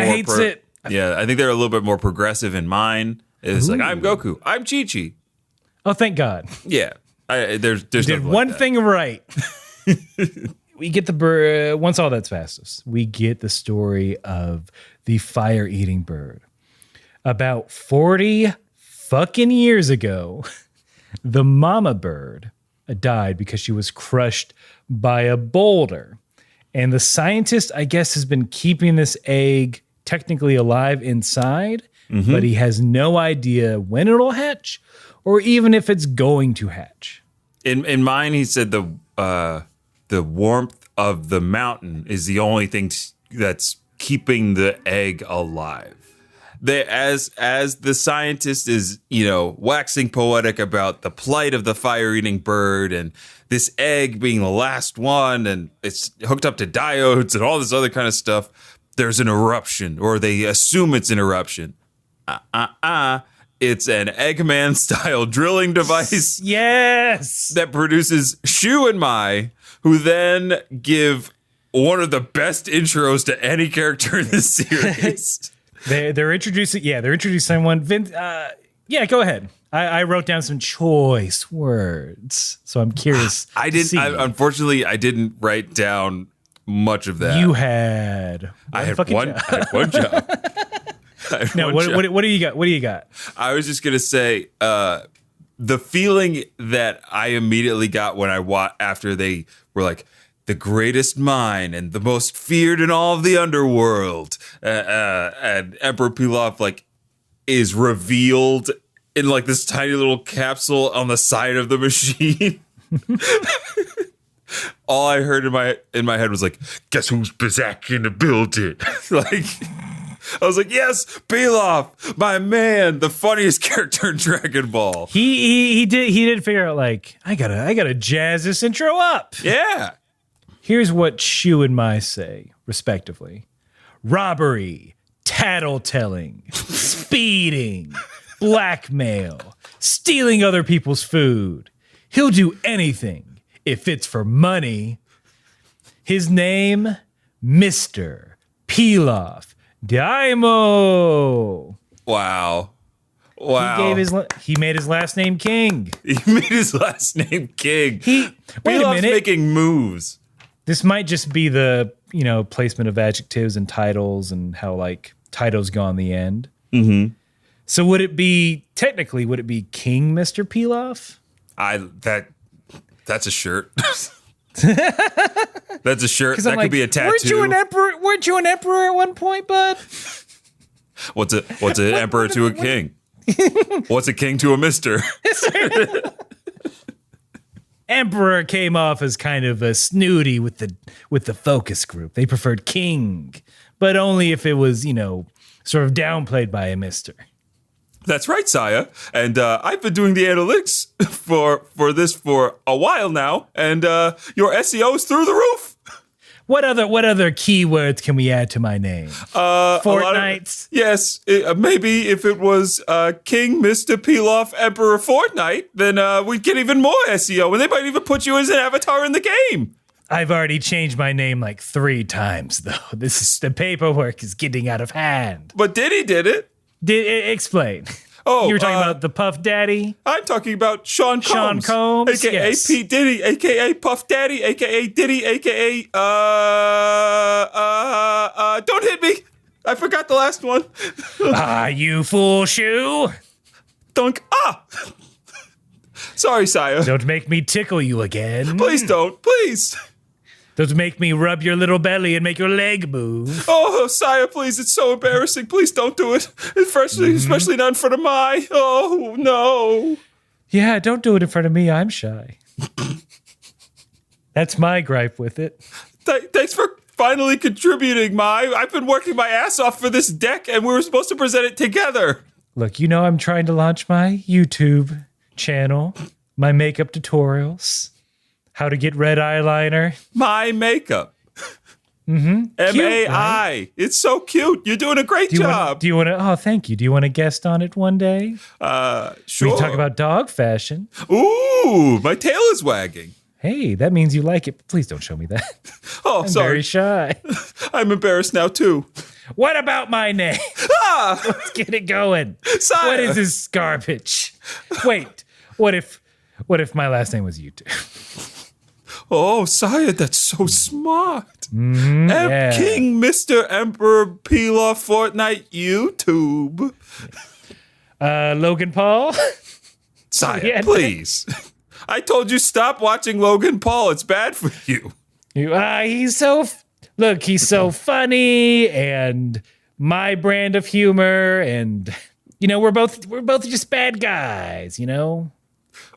I think they're a little bit more progressive in mine. It's like, I'm Goku. I'm Chi-Chi. Oh, thank God. Yeah. There's did one thing right. We get once all that's past us, we get the story of the fire-eating bird. About 40 fucking years ago, the mama bird died because she was crushed by a boulder. And the scientist, I guess, has been keeping this egg technically alive inside, but he has no idea when it'll hatch or even if it's going to hatch. In mine, he said the warmth of the mountain is the only thing that's keeping the egg alive. As the scientist is, waxing poetic about the plight of the fire-eating bird and this egg being the last one, and it's hooked up to diodes and all this other kind of stuff, there's an eruption, or they assume it's an eruption. It's an Eggman-style drilling device. Yes! That produces Shu and Mai, who then give one of the best intros to any character in this series. They're introducing someone. Vince, go ahead. I wrote down some choice words, so I'm curious. Unfortunately, I didn't write down much of that. You had. I had one job. What do you got? What do you got? I was just gonna say the feeling that I immediately got when after they were like, the greatest mine and the most feared in all of the underworld, and Emperor Pilaf is revealed in this tiny little capsule on the side of the machine. All I heard in my head was guess who's back in the building? I was like, yes, Pilaf, my man, the funniest character in Dragon Ball. He did figure out I gotta jazz this intro up. Yeah. Here's what Shu and Mai say, respectively. Robbery, tattletelling, speeding, blackmail, stealing other people's food. He'll do anything if it's for money. His name, Mr. Pilaf Daimo. Wow. He made his last name King. He made his last name King. Wait a minute. Making moves. This might just be the, placement of adjectives and titles and how titles go on the end. Mm-hmm. So would it be King Mr. Pilaf? That's a shirt. That's a shirt. That could be a tattoo. Weren't you an emperor at one point, bud? What's an emperor to a king? What's a king to a mister? Emperor came off as kind of a snooty with the focus group. They preferred king, but only if it was, sort of downplayed by a mister. That's right, Saya. And I've been doing the analytics for this for a while now, and your SEO is through the roof. What other keywords can we add to my name? Fortnite? Yes, maybe if it was King Mr. Pilaf Emperor Fortnite, then we'd get even more SEO, and they might even put you as an avatar in the game. I've already changed my name 3 times, though. The paperwork is getting out of hand. But Diddy did it. Explain. Oh, you were talking about the Puff Daddy? I'm talking about Sean Combs. A.K.A. Yes. P. Diddy, A.K.A. Puff Daddy, A.K.A. Diddy, A.K.A. Don't hit me. I forgot the last one. You fool, Shu. Dunk. Sorry, Saya. Don't make me tickle you again. Please don't. Please. Don't make me rub your little belly and make your leg move. Oh, Saya, please. It's so embarrassing. Please don't do it. Especially not in front of Mai. Oh, no. Yeah, don't do it in front of me. I'm shy. That's my gripe with it. Thanks for finally contributing, Mai. I've been working my ass off for this deck, and we were supposed to present it together. Look, I'm trying to launch my YouTube channel, my makeup tutorials. How to get red eyeliner. My makeup. Mm-hmm. M-A-I. Right? It's so cute. You're doing a great job. Do you want to? Oh, thank you. Do you want to guest on it one day? Sure. We can talk about dog fashion. Ooh, my tail is wagging. Hey, that means you like it. Please don't show me that. Oh, I'm sorry. very shy. I'm embarrassed now, too. What about my name? Let's get it going. Sire. What is this garbage? Wait, what if my last name was YouTube? Oh, Saya, that's so smart. Yeah. King Mr. Emperor Pilaf Fortnite YouTube. Logan Paul? Saya, please. I told you stop watching Logan Paul. It's bad for you. He's so look, he's so funny and my brand of humor, and we're both just bad guys,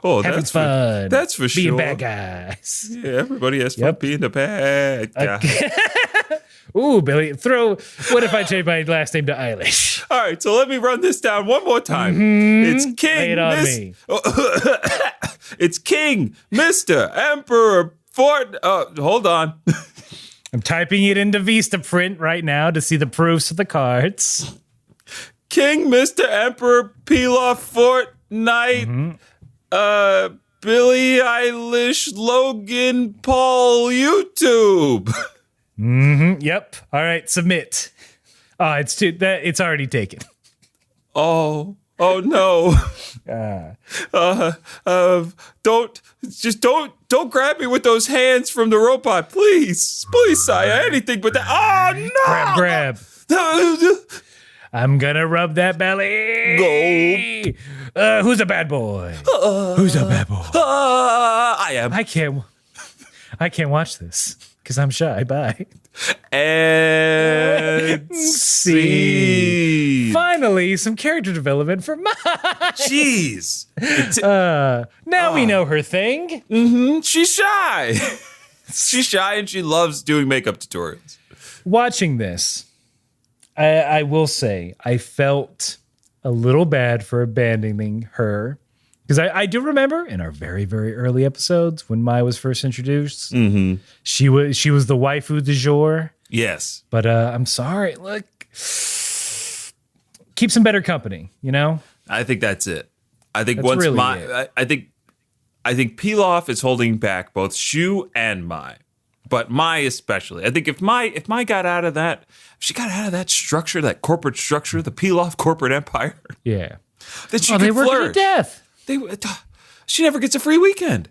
Oh, having fun. That's for sure. Being bad guys. Yeah, everybody has fun being a bad guy. Ooh, Billy, what if I change my last name to Eilish? All right, so let me run this down one more time. It's King. Lay it on me. It's King, Mr. Emperor Fort. Hold on. I'm typing it into Vistaprint right now to see the proofs of the cards. King, Mr. Emperor, Pilaf, Fortnite, Billie Eilish, Logan Paul, YouTube. Yep. All right, submit. It's already taken. Oh no. Don't grab me with those hands from the robot, please, Saya. Anything but that. Oh no! Grab. I'm gonna rub that belly. Go. Who's a bad boy? Who's a bad boy? I am. I can't watch this because I'm shy. Bye. And see. Finally, some character development for Mai. Jeez. Now we know her thing. She's shy. She's shy and she loves doing makeup tutorials. Watching this, I will say I felt a little bad for abandoning her. Because I do remember in our very, very early episodes when Mai was first introduced, she was the waifu du jour. Yes. But I'm sorry. Look, keep some better company, I think that's it. I think That's once really Mai, it. I think Pilaf is holding back both Shu and Mai, but Mai especially. I think if Mai got out of that, if she got out of that structure, that corporate structure, the Pilaf corporate empire, Yeah. then she could They work her to flourish. death. She never gets a free weekend.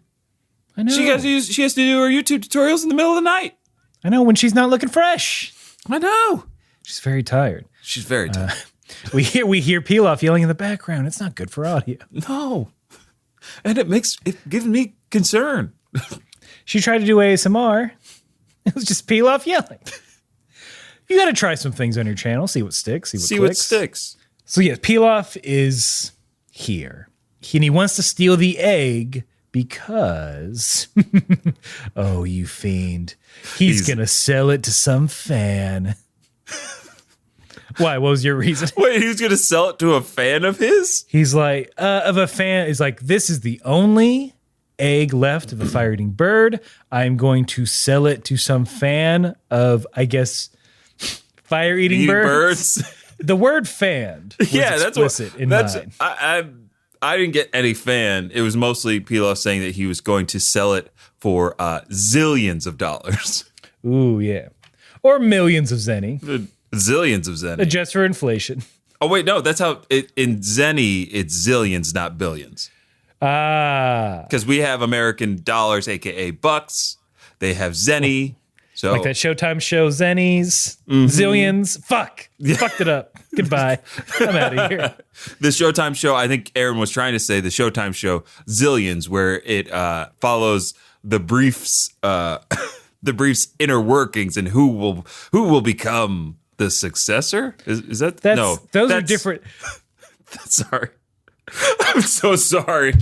I know. She has to do her YouTube tutorials in the middle of the night. I know, when she's not looking fresh. I know. She's very tired. She's very tired. We hear Pilaf yelling in the background. It's not good for audio. No. And it gives me concern. She tried to do ASMR. It was just Pilaf yelling. You got to try some things on your channel. See what sticks. See what sticks. So yeah, Pilaf is here. And he wants to steal the egg because, oh, you fiend. He's going to sell it to some fan. Why? What was your reason? Wait, he was going to sell it to a fan of his? He's like, of a fan. He's like, this is the only egg left of a fire-eating bird. I'm going to sell it to some fan of, I guess, fire-eating birds. The word fan was explicit in mine. I didn't get any fan. It was mostly Pilaf saying that he was going to sell it for zillions of dollars. Ooh, yeah. Or millions of zenny. Zillions of zenny. Adjust for inflation. Oh, wait, no. That's how, in zenny, it's zillions, not billions. Because we have American dollars, a.k.a. bucks. They have zenny. So Like that Showtime show, Zennies, Zillions. Fuck. Fucked it up. Goodbye. I'm out of here. The Showtime show, I think Aaron was trying to say the Showtime show Zillions, where it follows the briefs, inner workings and who will become the successor. Is that no? Those are different. Sorry, I'm so sorry.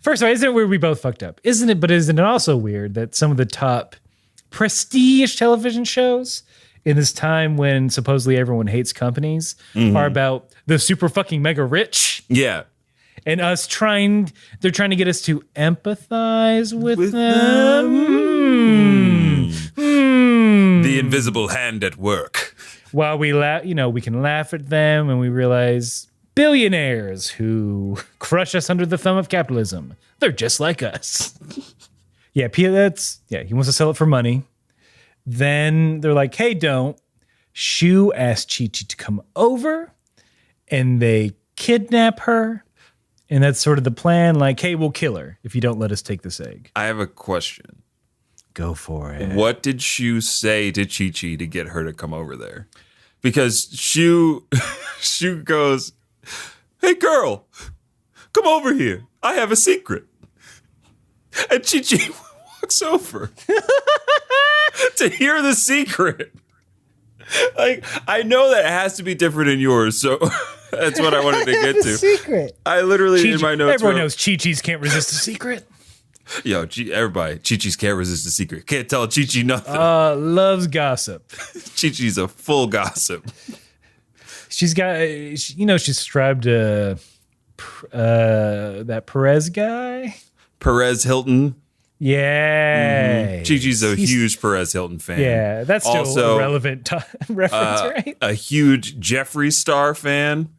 First of all, isn't it weird we both fucked up? Isn't it? But isn't it also weird that some of the top prestige television shows in this time when supposedly everyone hates companies are about the super fucking mega rich? Yeah. And they're trying to get us to empathize with them. The invisible hand at work. While we we can laugh at them and we realize billionaires who crush us under the thumb of capitalism. They're just like us. He wants to sell it for money. Then they're like, hey, don't. Shu asks Chi-Chi to come over and they kidnap her. And that's sort of the plan. Like, hey, we'll kill her if you don't let us take this egg. I have a question. Go for it. What did Shu say to Chi-Chi to get her to come over there? Because Shu goes, hey, girl, come over here. I have a secret. And Chi-Chi walks over. to hear the secret. Like, I know that it has to be different in yours, so that's what I wanted to get to. Secret. I literally in my notes. Everyone knows Chi-Chi's can't resist a secret. Yo, everybody, Chi-Chi's can't resist a secret. Can't tell Chi-Chi nothing. Loves gossip. Chi-Chi's a full gossip. She's got, she's subscribed to that Perez guy. Perez Hilton. Yeah. Chi-Chi's a huge Perez Hilton fan. Yeah, that's still also a relevant reference, right? A huge Jeffree Star fan.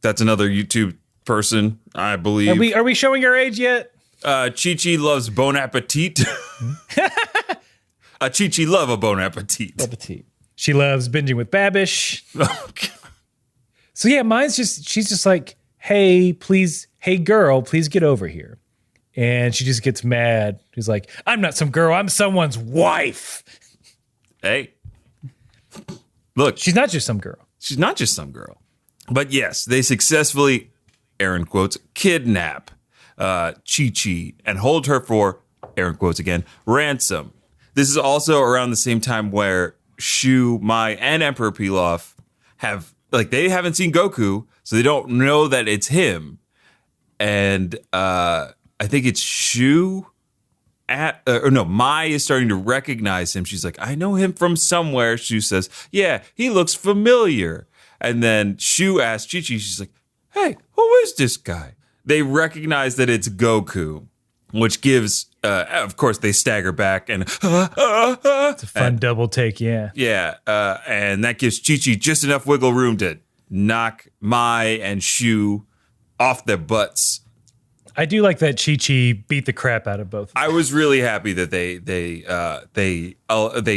That's another YouTube person, I believe. Are we showing our age yet? Chi-Chi loves Bon Appetit. Chi-Chi love a Bon Appetit. She loves binging with Babish. Okay. So yeah, she's just like, hey girl, please get over here. And she just gets mad. She's like, I'm not some girl, I'm someone's wife. Hey. Look. She's not just some girl. She's not just some girl. But yes, they successfully, Aaron quotes, kidnap Chi-Chi and hold her for, Aaron quotes again, ransom. This is also around the same time where Shu, Mai, and Emperor Pilaf they haven't seen Goku, so they don't know that it's him. And I think it's Shu Mai is starting to recognize him. She's like, I know him from somewhere. Shu says, yeah, he looks familiar. And then Shu asks Chi-Chi, she's like, hey, who is this guy? They recognize that it's Goku, which gives, of course, they stagger back and it's a fun double take, yeah. Yeah, and that gives Chi-Chi just enough wiggle room to knock Mai and Shu off their butts. I do like that Chi-Chi beat the crap out of both. I was really happy that they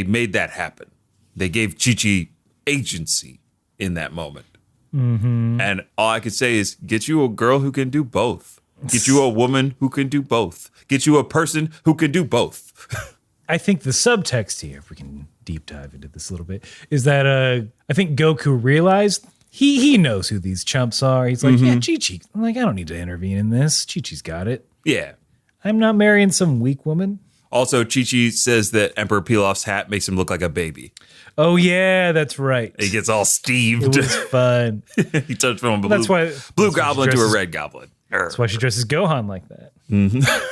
made that happen. They gave Chi-Chi agency in that moment. Mm-hmm. And all I could say is, get you a girl who can do both. Get you a woman who can do both. Get you a person who can do both. I think the subtext here, if we can deep dive into this a little bit, is that I think Goku realized he knows who these chumps are. He's like, yeah, Chi-Chi. I'm like, I don't need to intervene in this. Chi-Chi's got it. Yeah. I'm not marrying some weak woman. Also, Chi-Chi says that Emperor Pilaf's hat makes him look like a baby. Oh, yeah, that's right. He gets all steamed. It was fun. He touched from a blue goblin to a red goblin. That's why she dresses Gohan like that.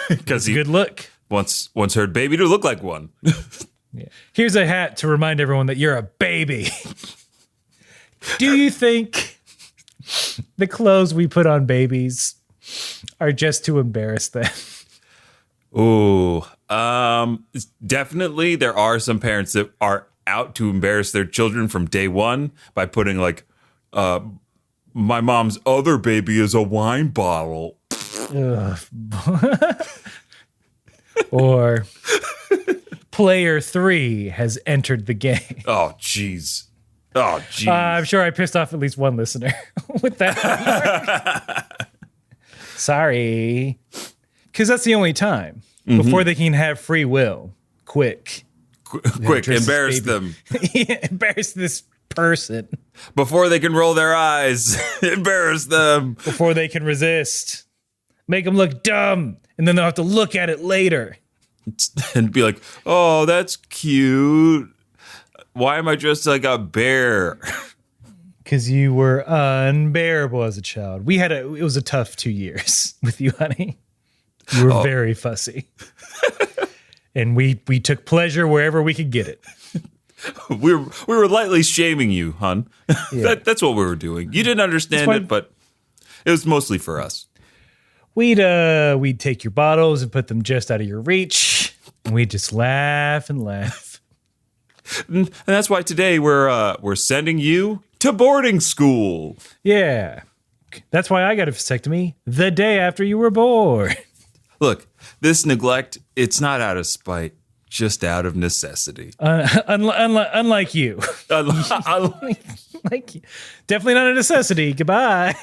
Because he good look. Once heard baby to look like one. Yeah. Here's a hat to remind everyone that you're a baby. Do you think the clothes we put on babies are just to embarrass them? Ooh, definitely there are some parents that are out to embarrass their children from day one by putting like, my mom's other baby is a wine bottle. Or player 3 has entered the game. Oh, jeez. Oh, jeez. I'm sure I pissed off at least one listener with that. Sorry. Because that's the only time before they can have free will. Quick, embarrass them. Embarrass this person. Before they can roll their eyes, embarrass them. Before they can resist. Make them look dumb, and then they'll have to look at it later. And be like, oh, that's cute. Why am I dressed like a bear? Because you were unbearable as a child. It was a tough 2 years with you, honey. You were very fussy. And we took pleasure wherever we could get it. We were lightly shaming you, hon. Yeah. That's what we were doing. You didn't understand it, but it was mostly for us. We'd take your bottles and put them just out of your reach, and we'd just laugh and laugh. And that's why today we're sending you to boarding school. Yeah. That's why I got a vasectomy the day after you were born. Look, this neglect, it's not out of spite, just out of necessity. Unlike you. Like you. Definitely not a necessity. Goodbye.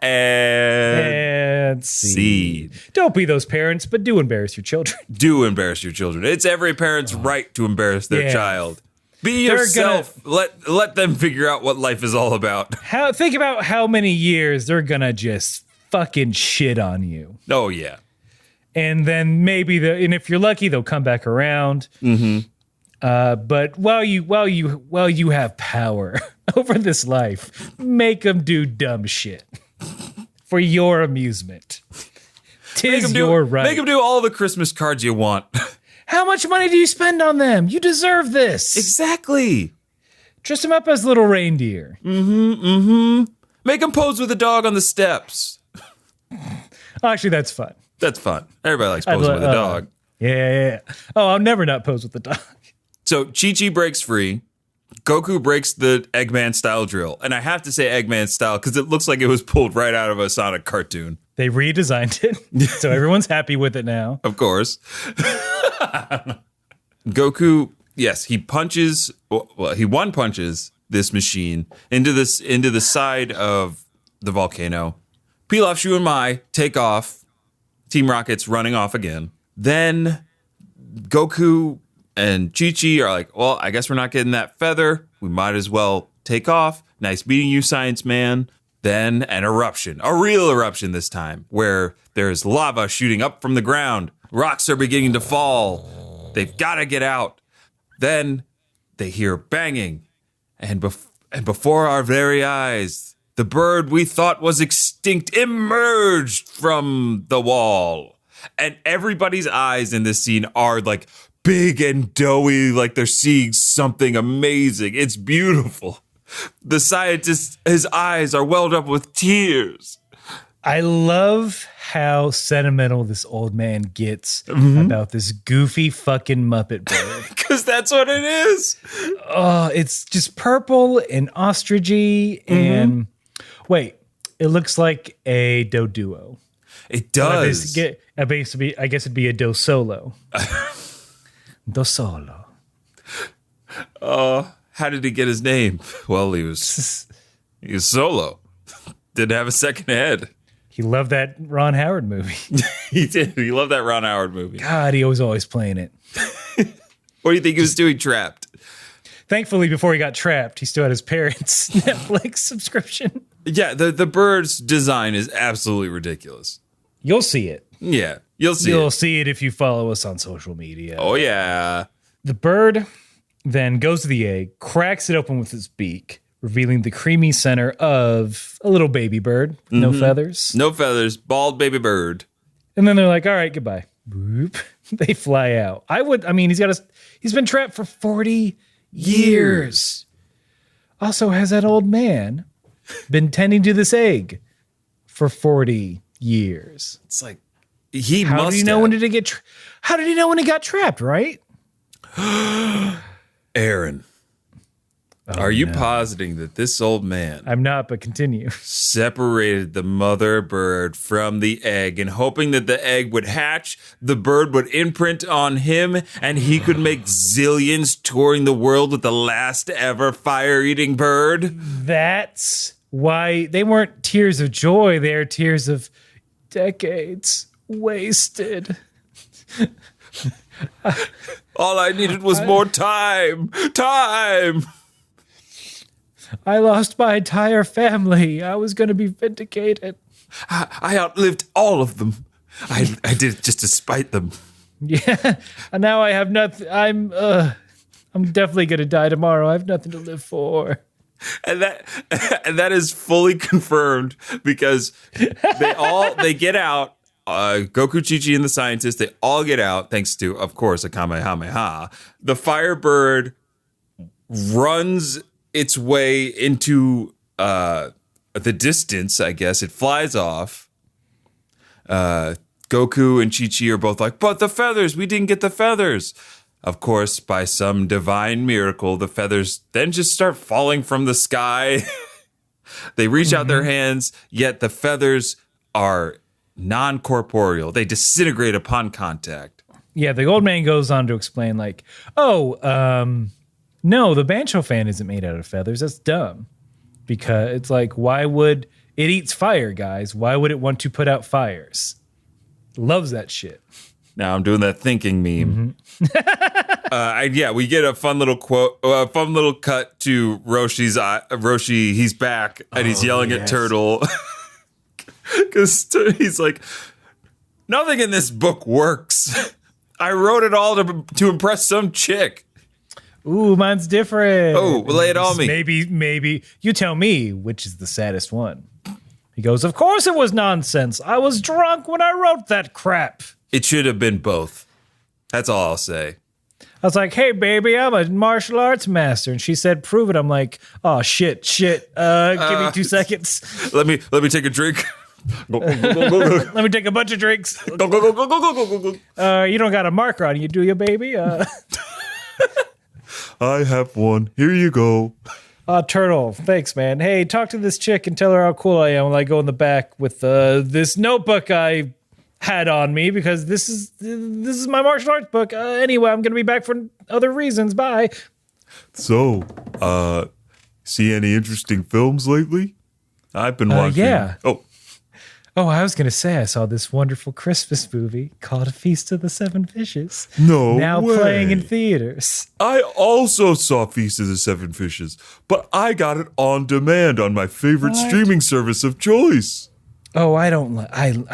And seed. Don't be those parents, but do embarrass your children. Do embarrass your children. It's every parent's right to embarrass their child. Be yourself. Let them figure out what life is all about. Think about how many years they're gonna just fucking shit on you. Oh yeah. And then maybe and if you're lucky, they'll come back around. Mm-hmm. But while you have power over this life, make them do dumb shit for your amusement. Tis your right. Make them do all the Christmas cards you want. How much money do you spend on them? You deserve this. Exactly. Dress them up as little reindeer. Make them pose with a dog on the steps. Actually, that's fun. That's fun. Everybody likes posing with a dog. Yeah. Oh, I'll never not pose with the dog. So Chi-Chi breaks free. Goku breaks the Eggman style drill. And I have to say Eggman style because it looks like it was pulled right out of a Sonic cartoon. They redesigned it, so everyone's happy with it now. Of course. Goku, yes, he punches, well, he one punches this machine into the side of the volcano. Pilaf, Shu, and Mai take off. Team Rocket's running off again. Then Goku and Chi-Chi are like, well, I guess we're not getting that feather. We might as well take off. Nice meeting you, science man. Then an eruption, a real eruption this time, where there's lava shooting up from the ground. Rocks are beginning to fall. They've got to get out. Then they hear banging. And before our very eyes, the bird we thought was extinct emerged from the wall. And everybody's eyes in this scene are like big and doughy, like they're seeing something amazing. It's beautiful. The scientist, his eyes are welled up with tears. I love how sentimental this old man gets about this goofy fucking Muppet bird. Because that's what it is. Oh, it's just purple and ostrichy and wait, it looks like a do duo. It does. I guess it'd be a do solo. Do solo. How did he get his name? Well, he was solo. Didn't have a second head. He loved that Ron Howard movie. He did. He loved that Ron Howard movie. God, he was always playing it. What do you think he was doing trapped? Thankfully, before he got trapped, he still had his parents' Netflix subscription. Yeah, the bird's design is absolutely ridiculous. You'll see it. Yeah, you'll see it if you follow us on social media. Oh, yeah. The bird then goes to the egg, cracks it open with its beak, revealing the creamy center of a little baby bird with no feathers. No feathers, bald baby bird. And then they're like, all right, goodbye. Boop. They fly out. He's been trapped for 40 years. Also, has that old man been tending to this egg for 40 years? It's like, How did he know when he got trapped, right? Aaron, are you positing that this old man I'm not, but continue. separated the mother bird from the egg and hoping that the egg would hatch, the bird would imprint on him, and he could make zillions touring the world with the last ever fire-eating bird? That's why they weren't tears of joy. They're tears of decades wasted. All I needed was more time. Time! I lost my entire family. I was going to be vindicated. I outlived all of them. I did it just to spite them. Yeah, and now I have nothing. I'm definitely going to die tomorrow. I have nothing to live for. And that is fully confirmed because they get out. Goku, Chi-Chi, and the scientist, they all get out thanks to, of course, a Kamehameha. The Firebird runs its way into the distance, I guess. It flies off. Goku and Chi-Chi are both like, but the feathers, we didn't get the feathers. Of course, by some divine miracle, the feathers then just start falling from the sky. They reach out their hands, yet the feathers are non-corporeal. They disintegrate upon contact. Yeah, the old man goes on to explain, like, no, the Bancho fan isn't made out of feathers. That's dumb. Because it's like, why would it eats fire, guys? Why would it want to put out fires? Loves that shit. Now I'm doing that thinking meme. We get a fun little quote, a fun little cut to Roshi's Roshi. He's back and he's yelling at Turtle. Because he's like, nothing in this book works. I wrote it all to impress some chick. Ooh, mine's different. Oh, lay it on me. Maybe. You tell me which is the saddest one. He goes, of course it was nonsense. I was drunk when I wrote that crap. It should have been both. That's all I'll say. I was like, hey, baby, I'm a martial arts master. And she said, prove it. I'm like, oh, shit. Give me 2 seconds. Let me take a drink. Let me take a bunch of drinks. Go. You don't got a marker on you, do you, baby? I have one. Here you go. Turtle, thanks, man. Hey, talk to this chick and tell her how cool I am when I go in the back with this notebook I had on me because this is my martial arts book. Anyway, I'm going to be back for other reasons. Bye. So, see any interesting films lately? I've been watching. Yeah. Oh, I was going to say I saw this wonderful Christmas movie called A Feast of the Seven Fishes. No Now way. playing in theaters. I also saw Feast of the Seven Fishes, but I got it on demand on my favorite streaming service of choice. Oh, I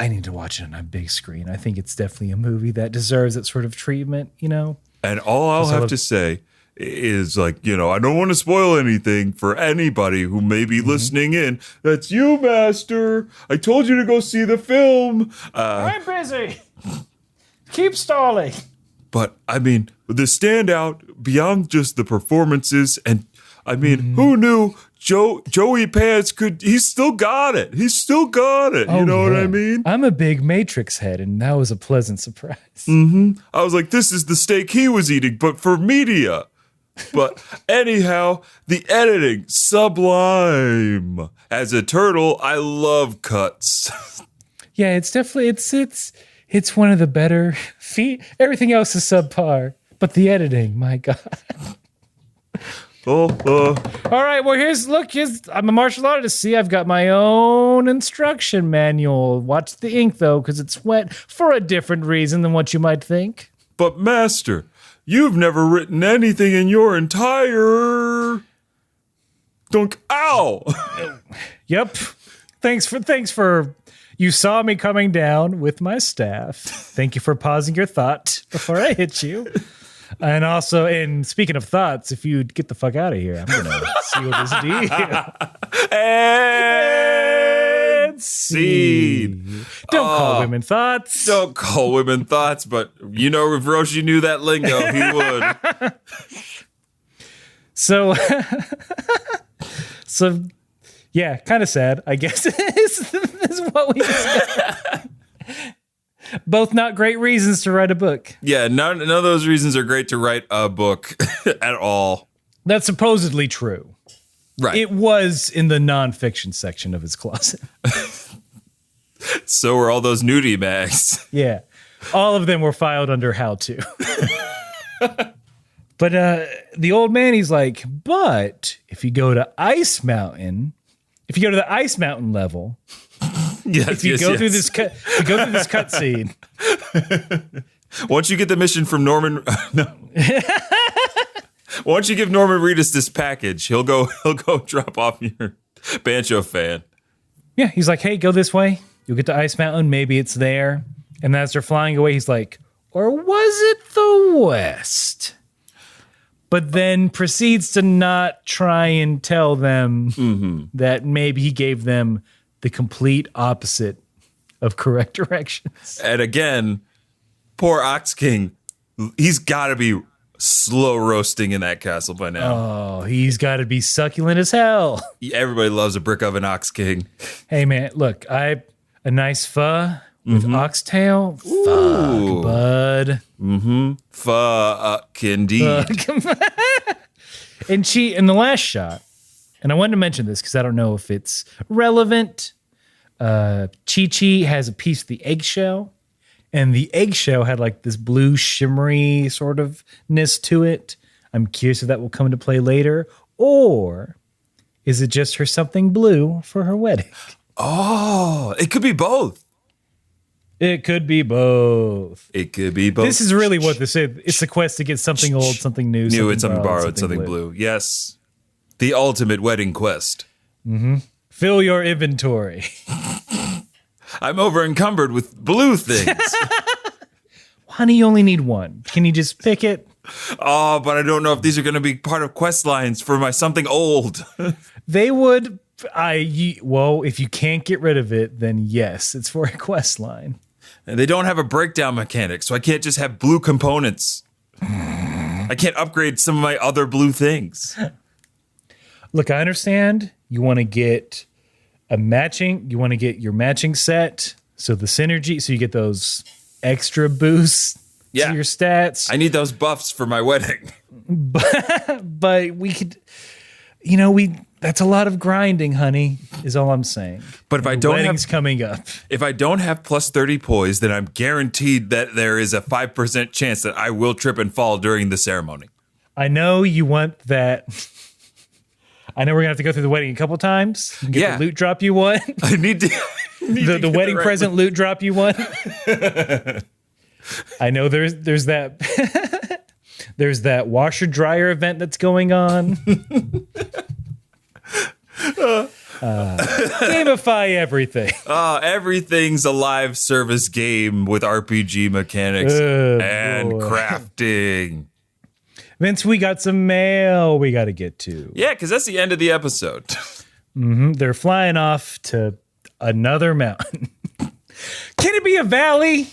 need to watch it on a big screen. I think it's definitely a movie that deserves that sort of treatment, you know? And all I'll have to say is, like, you know, I don't want to spoil anything for anybody who may be listening in. That's you, Master. I told you to go see the film. I'm busy. Keep stalling. But, I mean, the standout beyond just the performances, and, I mean, who knew Joey Pants he still got it. He still got it. You know what I mean? I'm a big Matrix head, and that was a pleasant surprise. I was like, this is the steak he was eating, but for media. But anyhow, the editing, sublime. As a turtle, I love cuts. Yeah, it's definitely, it's one of the better everything else is subpar, but the editing, my God. All right, well, I'm a martial artist. See, I've got my own instruction manual. Watch the ink, though, because it's wet for a different reason than what you might think. But, Master, you've never written anything in your entire... Ow! Yep. Thanks for... You saw me coming down with my staff. Thank you for pausing your thought before I hit you. And also, speaking of thoughts, if you get the fuck out of here, I'm going to seal this deal. And scene. Don't call women thoughts. Don't call women thoughts, but you know, if Roshi knew that lingo, he would. So, yeah, kind of sad, I guess. This is what we discussed. Both not great reasons to write a book. Yeah, none of those reasons are great to write a book at all. That's supposedly true. Right. It was in the nonfiction section of his closet. So were all those nudie mags. Yeah. All of them were filed under how to. But the old man, he's like, but if you go to Ice Mountain, if you go to the Ice Mountain level... If you go through this cutscene. Once you get the mission from Norman, no. Once you give Norman Reedus this package, he'll go drop off your Banjo fan. Yeah, he's like, hey, go this way. You'll get to Ice Mountain. Maybe it's there. And as they're flying away, he's like, or was it the West? But then proceeds to not try and tell them that maybe he gave them the complete opposite of correct directions. And again, poor Ox King, he's got to be slow roasting in that castle by now. Oh, he's got to be succulent as hell. Everybody loves a brick oven Ox King. Hey, man, look, a nice pho with oxtail. Fuck, bud. Fuck, indeed. And in the last shot, and I wanted to mention this because I don't know if it's relevant. Chi-Chi has a piece of the eggshell, and the eggshell had like this blue shimmery sort of ness to it. I'm curious if that will come into play later, or is it just her something blue for her wedding? Oh, it could be both. It could be both. It could be both. This is really what this is. It's a quest to get something old, something new, something borrowed, something blue. Yes. The ultimate wedding quest. Fill your inventory. I'm over encumbered with blue things. Honey, you only need one. Can you just pick it? Oh, but I don't know if these are going to be part of quest lines for my something old. They would. Well, if you can't get rid of it, then yes, it's for a quest line. And they don't have a breakdown mechanic, so I can't just have blue components. I can't upgrade some of my other blue things. Look, I understand you want to get your matching set. So the synergy, so you get those extra boosts to your stats. I need those buffs for my wedding. But we could, that's a lot of grinding, honey, is all I'm saying. But if I don't wedding's coming up. If I don't have plus 30 poise, then I'm guaranteed that there is a 5% chance that I will trip and fall during the ceremony. I know you want that. I know we're gonna have to go through the wedding a couple times. You can get the loot drop you want. I need to the wedding present loot drop you want. I know there's that there's that washer dryer event that's going on. Gamify everything. Everything's a live service game with RPG mechanics and crafting. Vince, we got some mail we got to get to. Yeah, because that's the end of the episode. They're flying off to another mountain. Can it be a valley?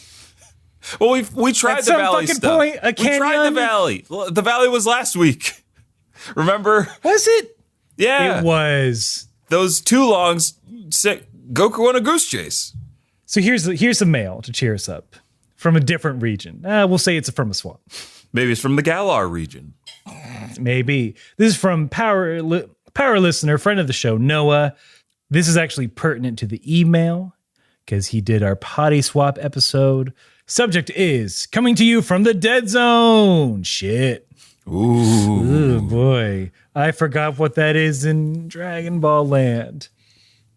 Well, we tried the valley stuff. Point, a canyon? We tried the valley. The valley was last week. Remember? Was it? Yeah. It was. Those two longs sent Goku on a goose chase. So here's some mail to cheer us up from a different region. We'll say it's from a swamp. Maybe it's from the Galar region. Maybe. This is from Power Listener, friend of the show, Noah. This is actually pertinent to the email because he did our potty swap episode. Subject is coming to you from the Dead Zone. Shit. Ooh, boy. I forgot what that is in Dragon Ball Land.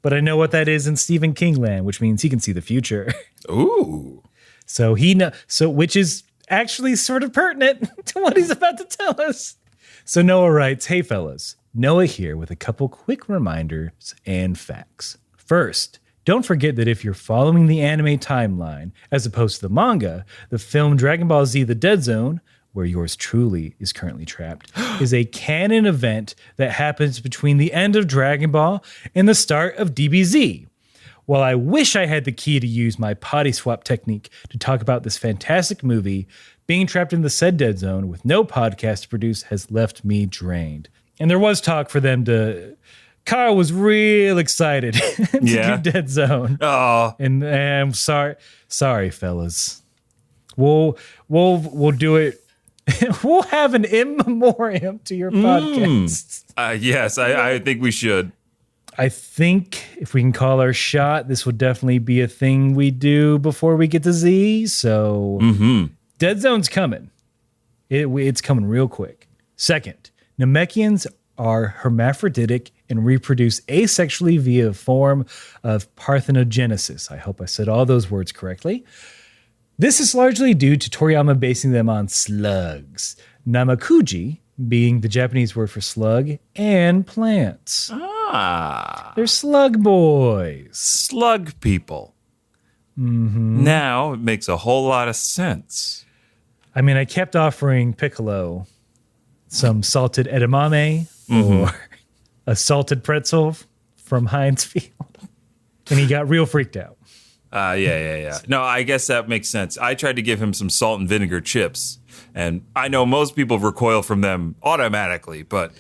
But I know what that is in Stephen King Land, which means he can see the future. Ooh. So which is actually sort of pertinent to what he's about to tell us. So Noah writes, "Hey fellas, Noah here with a couple quick reminders and facts. First, don't forget that if you're following the anime timeline, as opposed to the manga, the film Dragon Ball Z The Dead Zone, where yours truly is currently trapped, is a canon event that happens between the end of Dragon Ball and the start of DBZ. While I wish I had the key to use my potty swap technique to talk about this fantastic movie, being trapped in the said Dead Zone with no podcast to produce has left me drained." And there was talk for them to... Kyle was real excited to do Dead Zone. Oh. And I'm sorry, fellas. We'll do it. We'll have an in memoriam to your podcast. Yes, I think we should. I think if we can call our shot, this would definitely be a thing we do before we get to Z. So Dead Zone's coming. It's coming real quick. Second, Namekians are hermaphroditic and reproduce asexually via a form of parthenogenesis. I hope I said all those words correctly. This is largely due to Toriyama basing them on slugs, namakuji being the Japanese word for slug, and plants. They're slug boys. Slug people. Now it makes a whole lot of sense. I mean, I kept offering Piccolo some salted edamame or a salted pretzel from Heinz Field, and he got real freaked out. Yeah. No, I guess that makes sense. I tried to give him some salt and vinegar chips, and I know most people recoil from them automatically, but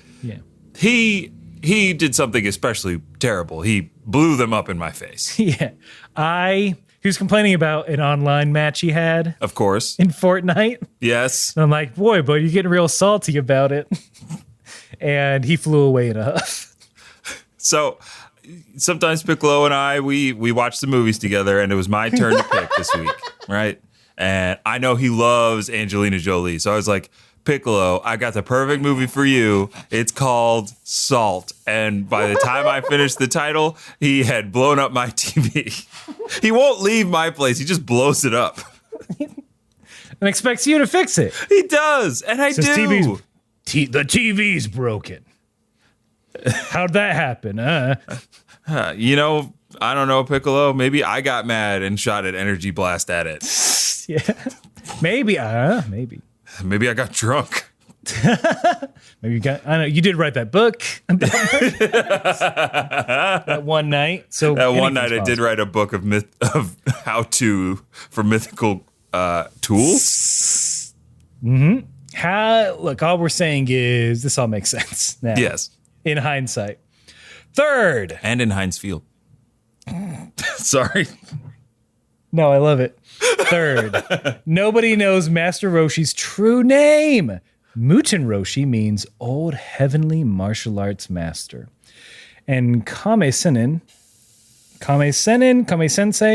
he did something especially terrible. He blew them up in my face. Yeah. He was complaining about an online match he had. Of course. In Fortnite. Yes. And I'm like, boy, but you're getting real salty about it. And he flew away in a huff. So sometimes Piccolo and I, we watch the movies together, and it was my turn to pick this week, right? And I know he loves Angelina Jolie. So I was like, Piccolo, I got the perfect movie for you. It's called Salt. And by the time I finished the title, he had blown up my TV. He won't leave my place. He just blows it up. And expects you to fix it. He does. And I do. The TV's broken. How'd that happen? I don't know, Piccolo. Maybe I got mad and shot an energy blast at it. Yeah. Maybe. Maybe I got drunk. Maybe you got, I don't know, you did write that book about that one night. So That one night I did write a book of how to for mythical tools. Look, all we're saying is this all makes sense now. Yes. In hindsight. Third. And in Heinz Field. Sorry. No, I love it. Third. Nobody knows Master Roshi's true name. Muten Roshi means old heavenly martial arts master. And Kame Sensei,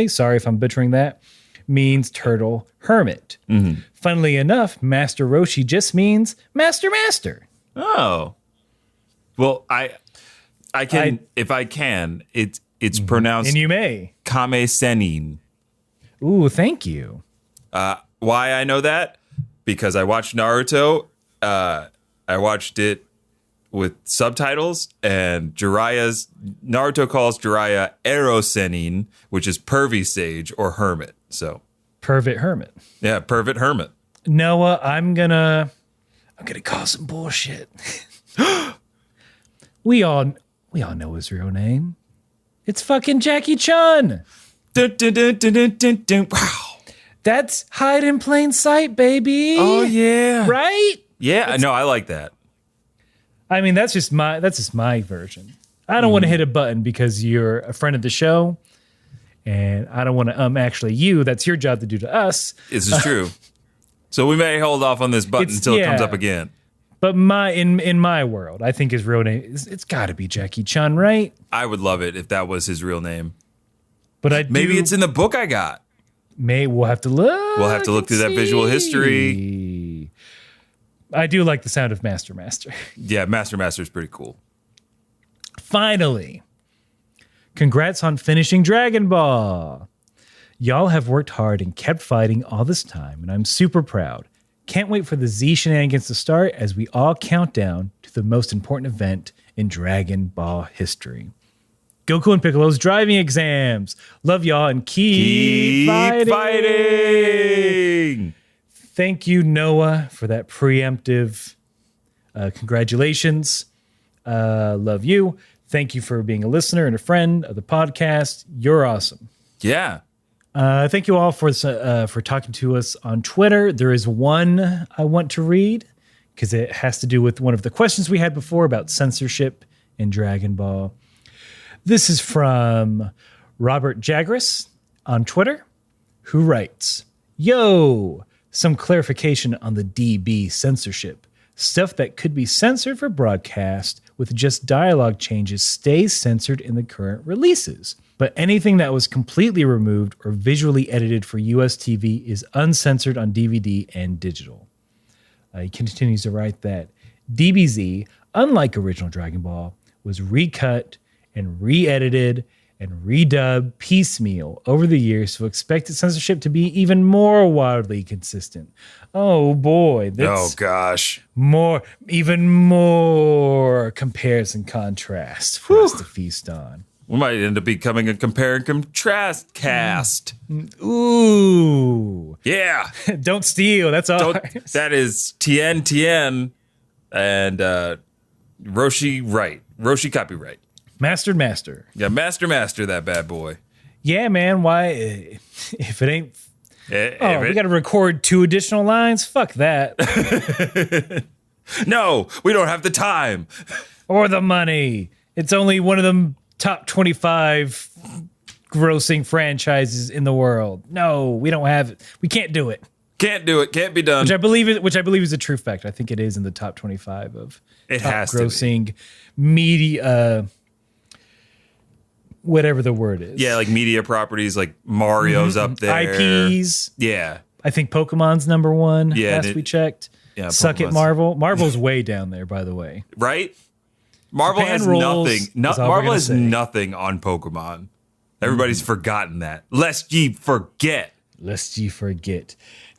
sorry if I'm butchering that, means turtle hermit. Mm-hmm. Funnily enough, Master Roshi just means master. Oh. Well, I can, if I can, it's pronounced. And you may. Kame Senin. Ooh, thank you. Why I know that? Because I watched Naruto. I watched it with subtitles, and Naruto calls Jiraiya Erosenin, which is pervy sage or hermit. So Pervert hermit. Yeah, pervert hermit. Noah, I'm gonna call some bullshit. We all know his real name. It's fucking Jackie Chun. Dun, dun, dun, dun, dun, dun, dun. Wow. That's hide in plain sight, baby. Oh yeah. Right? Yeah, no, I like that. I mean, that's just my version. I don't want to hit a button because you're a friend of the show, and I don't want to actually you. That's your job to do to us. This is true. So we may hold off on this button until it comes up again. But in my world, I think his real name it's got to be Jackie Chun, right? I would love it if that was his real name. But maybe it's in the book I got. We'll have to look. We'll have to look through that visual history. I do like the sound of Master. Yeah, Master is pretty cool. Finally, congrats on finishing Dragon Ball. Y'all have worked hard and kept fighting all this time, and I'm super proud. Can't wait for the Z shenanigans to start as we all count down to the most important event in Dragon Ball history. Goku and Piccolo's driving exams. Love y'all and keep fighting. Thank you, Noah, for that preemptive congratulations. Love you. Thank you for being a listener and a friend of the podcast. You're awesome. Yeah. Thank you all for talking to us on Twitter. There is one I want to read because it has to do with one of the questions we had before about censorship in Dragon Ball. This is from Robert Jagris on Twitter, who writes, Yo, some clarification on the DB censorship. Stuff that could be censored for broadcast with just dialogue changes stays censored in the current releases. But anything that was completely removed or visually edited for US TV is uncensored on DVD and digital. He continues to write that DBZ, unlike original Dragon Ball, was recut and re-edited and redubbed piecemeal over the years, so expect its censorship to be even more wildly consistent. Oh boy. Oh gosh. Even more compares and contrast for us to feast on. We might end up becoming a compare and contrast cast. Ooh. Yeah. Don't steal. That's all. That is Tien and Roshi right. Roshi copyright. Master. Yeah, master that bad boy. Yeah, man. Why? If it ain't... we got to record 2 additional lines? Fuck that. No, we don't have the time. Or the money. It's only one of them top 25 grossing franchises in the world. No, we don't have it. We can't do it. Can't do it. Can't be done. Which I believe is a true fact. I think it is in the top 25 of it top has grossing media, whatever the word is. Yeah, like media properties, like Mario's up there. IPs. Yeah. I think Pokemon's number 1 last we checked. Yeah, Suck it, Marvel. Marvel's way down there, by the way. Right? Marvel Japan has rules, nothing. Marvel has nothing on Pokemon. Everybody's forgotten that. Lest ye forget.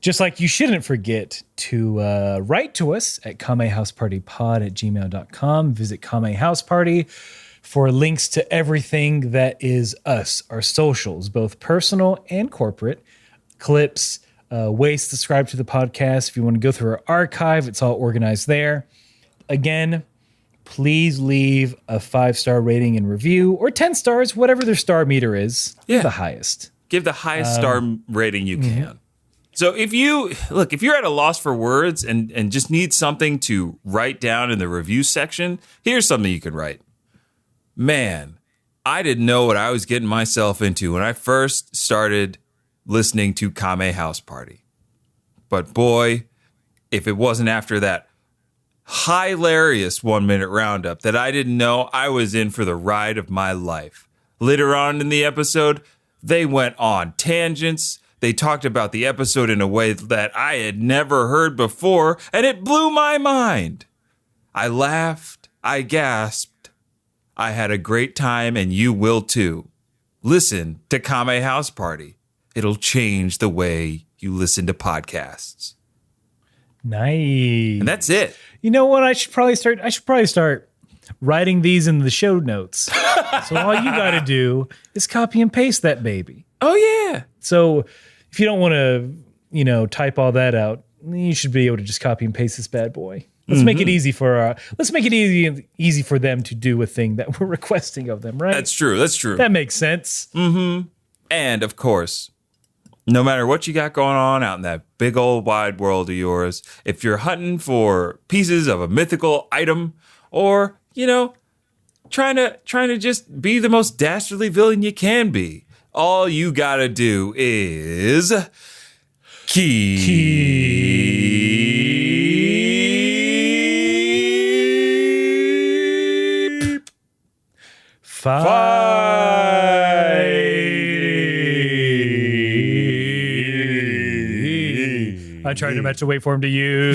Just like you shouldn't forget to write to us at kamehousepartypod@gmail.com. Visit Kame House Party for links to everything that is us, our socials, both personal and corporate, clips, ways to subscribe to the podcast. If you want to go through our archive, it's all organized there. Again, please leave a 5-star rating and review, or 10 stars, whatever their star meter is. Yeah. The highest. Give the highest star rating you can. So if you're at a loss for words and just need something to write down in the review section, here's something you can write. Man, I didn't know what I was getting myself into when I first started listening to Kame House Party. But boy, if it wasn't after that hi-larious 1-minute roundup that I didn't know I was in for the ride of my life. Later on in the episode, they went on tangents. They talked about the episode in a way that I had never heard before, and it blew my mind. I laughed. I gasped. I had a great time, and you will too. Listen to Kame House Party. It'll change the way you listen to podcasts. Nice. And that's it. You know what? I should probably start writing these in the show notes. So all you got to do is copy and paste that baby. Oh yeah. So if you don't want to, type all that out, you should be able to just copy and paste this bad boy. Let's make it easy easy for them to do a thing that we're requesting of them, right? That's true. That makes sense. Mm-hmm. And of course, no matter what you got going on out in that big old wide world of yours, if you're hunting for pieces of a mythical item, or, trying to just be the most dastardly villain you can be, all you gotta do is keep fighting. I tried to match the waveform to you.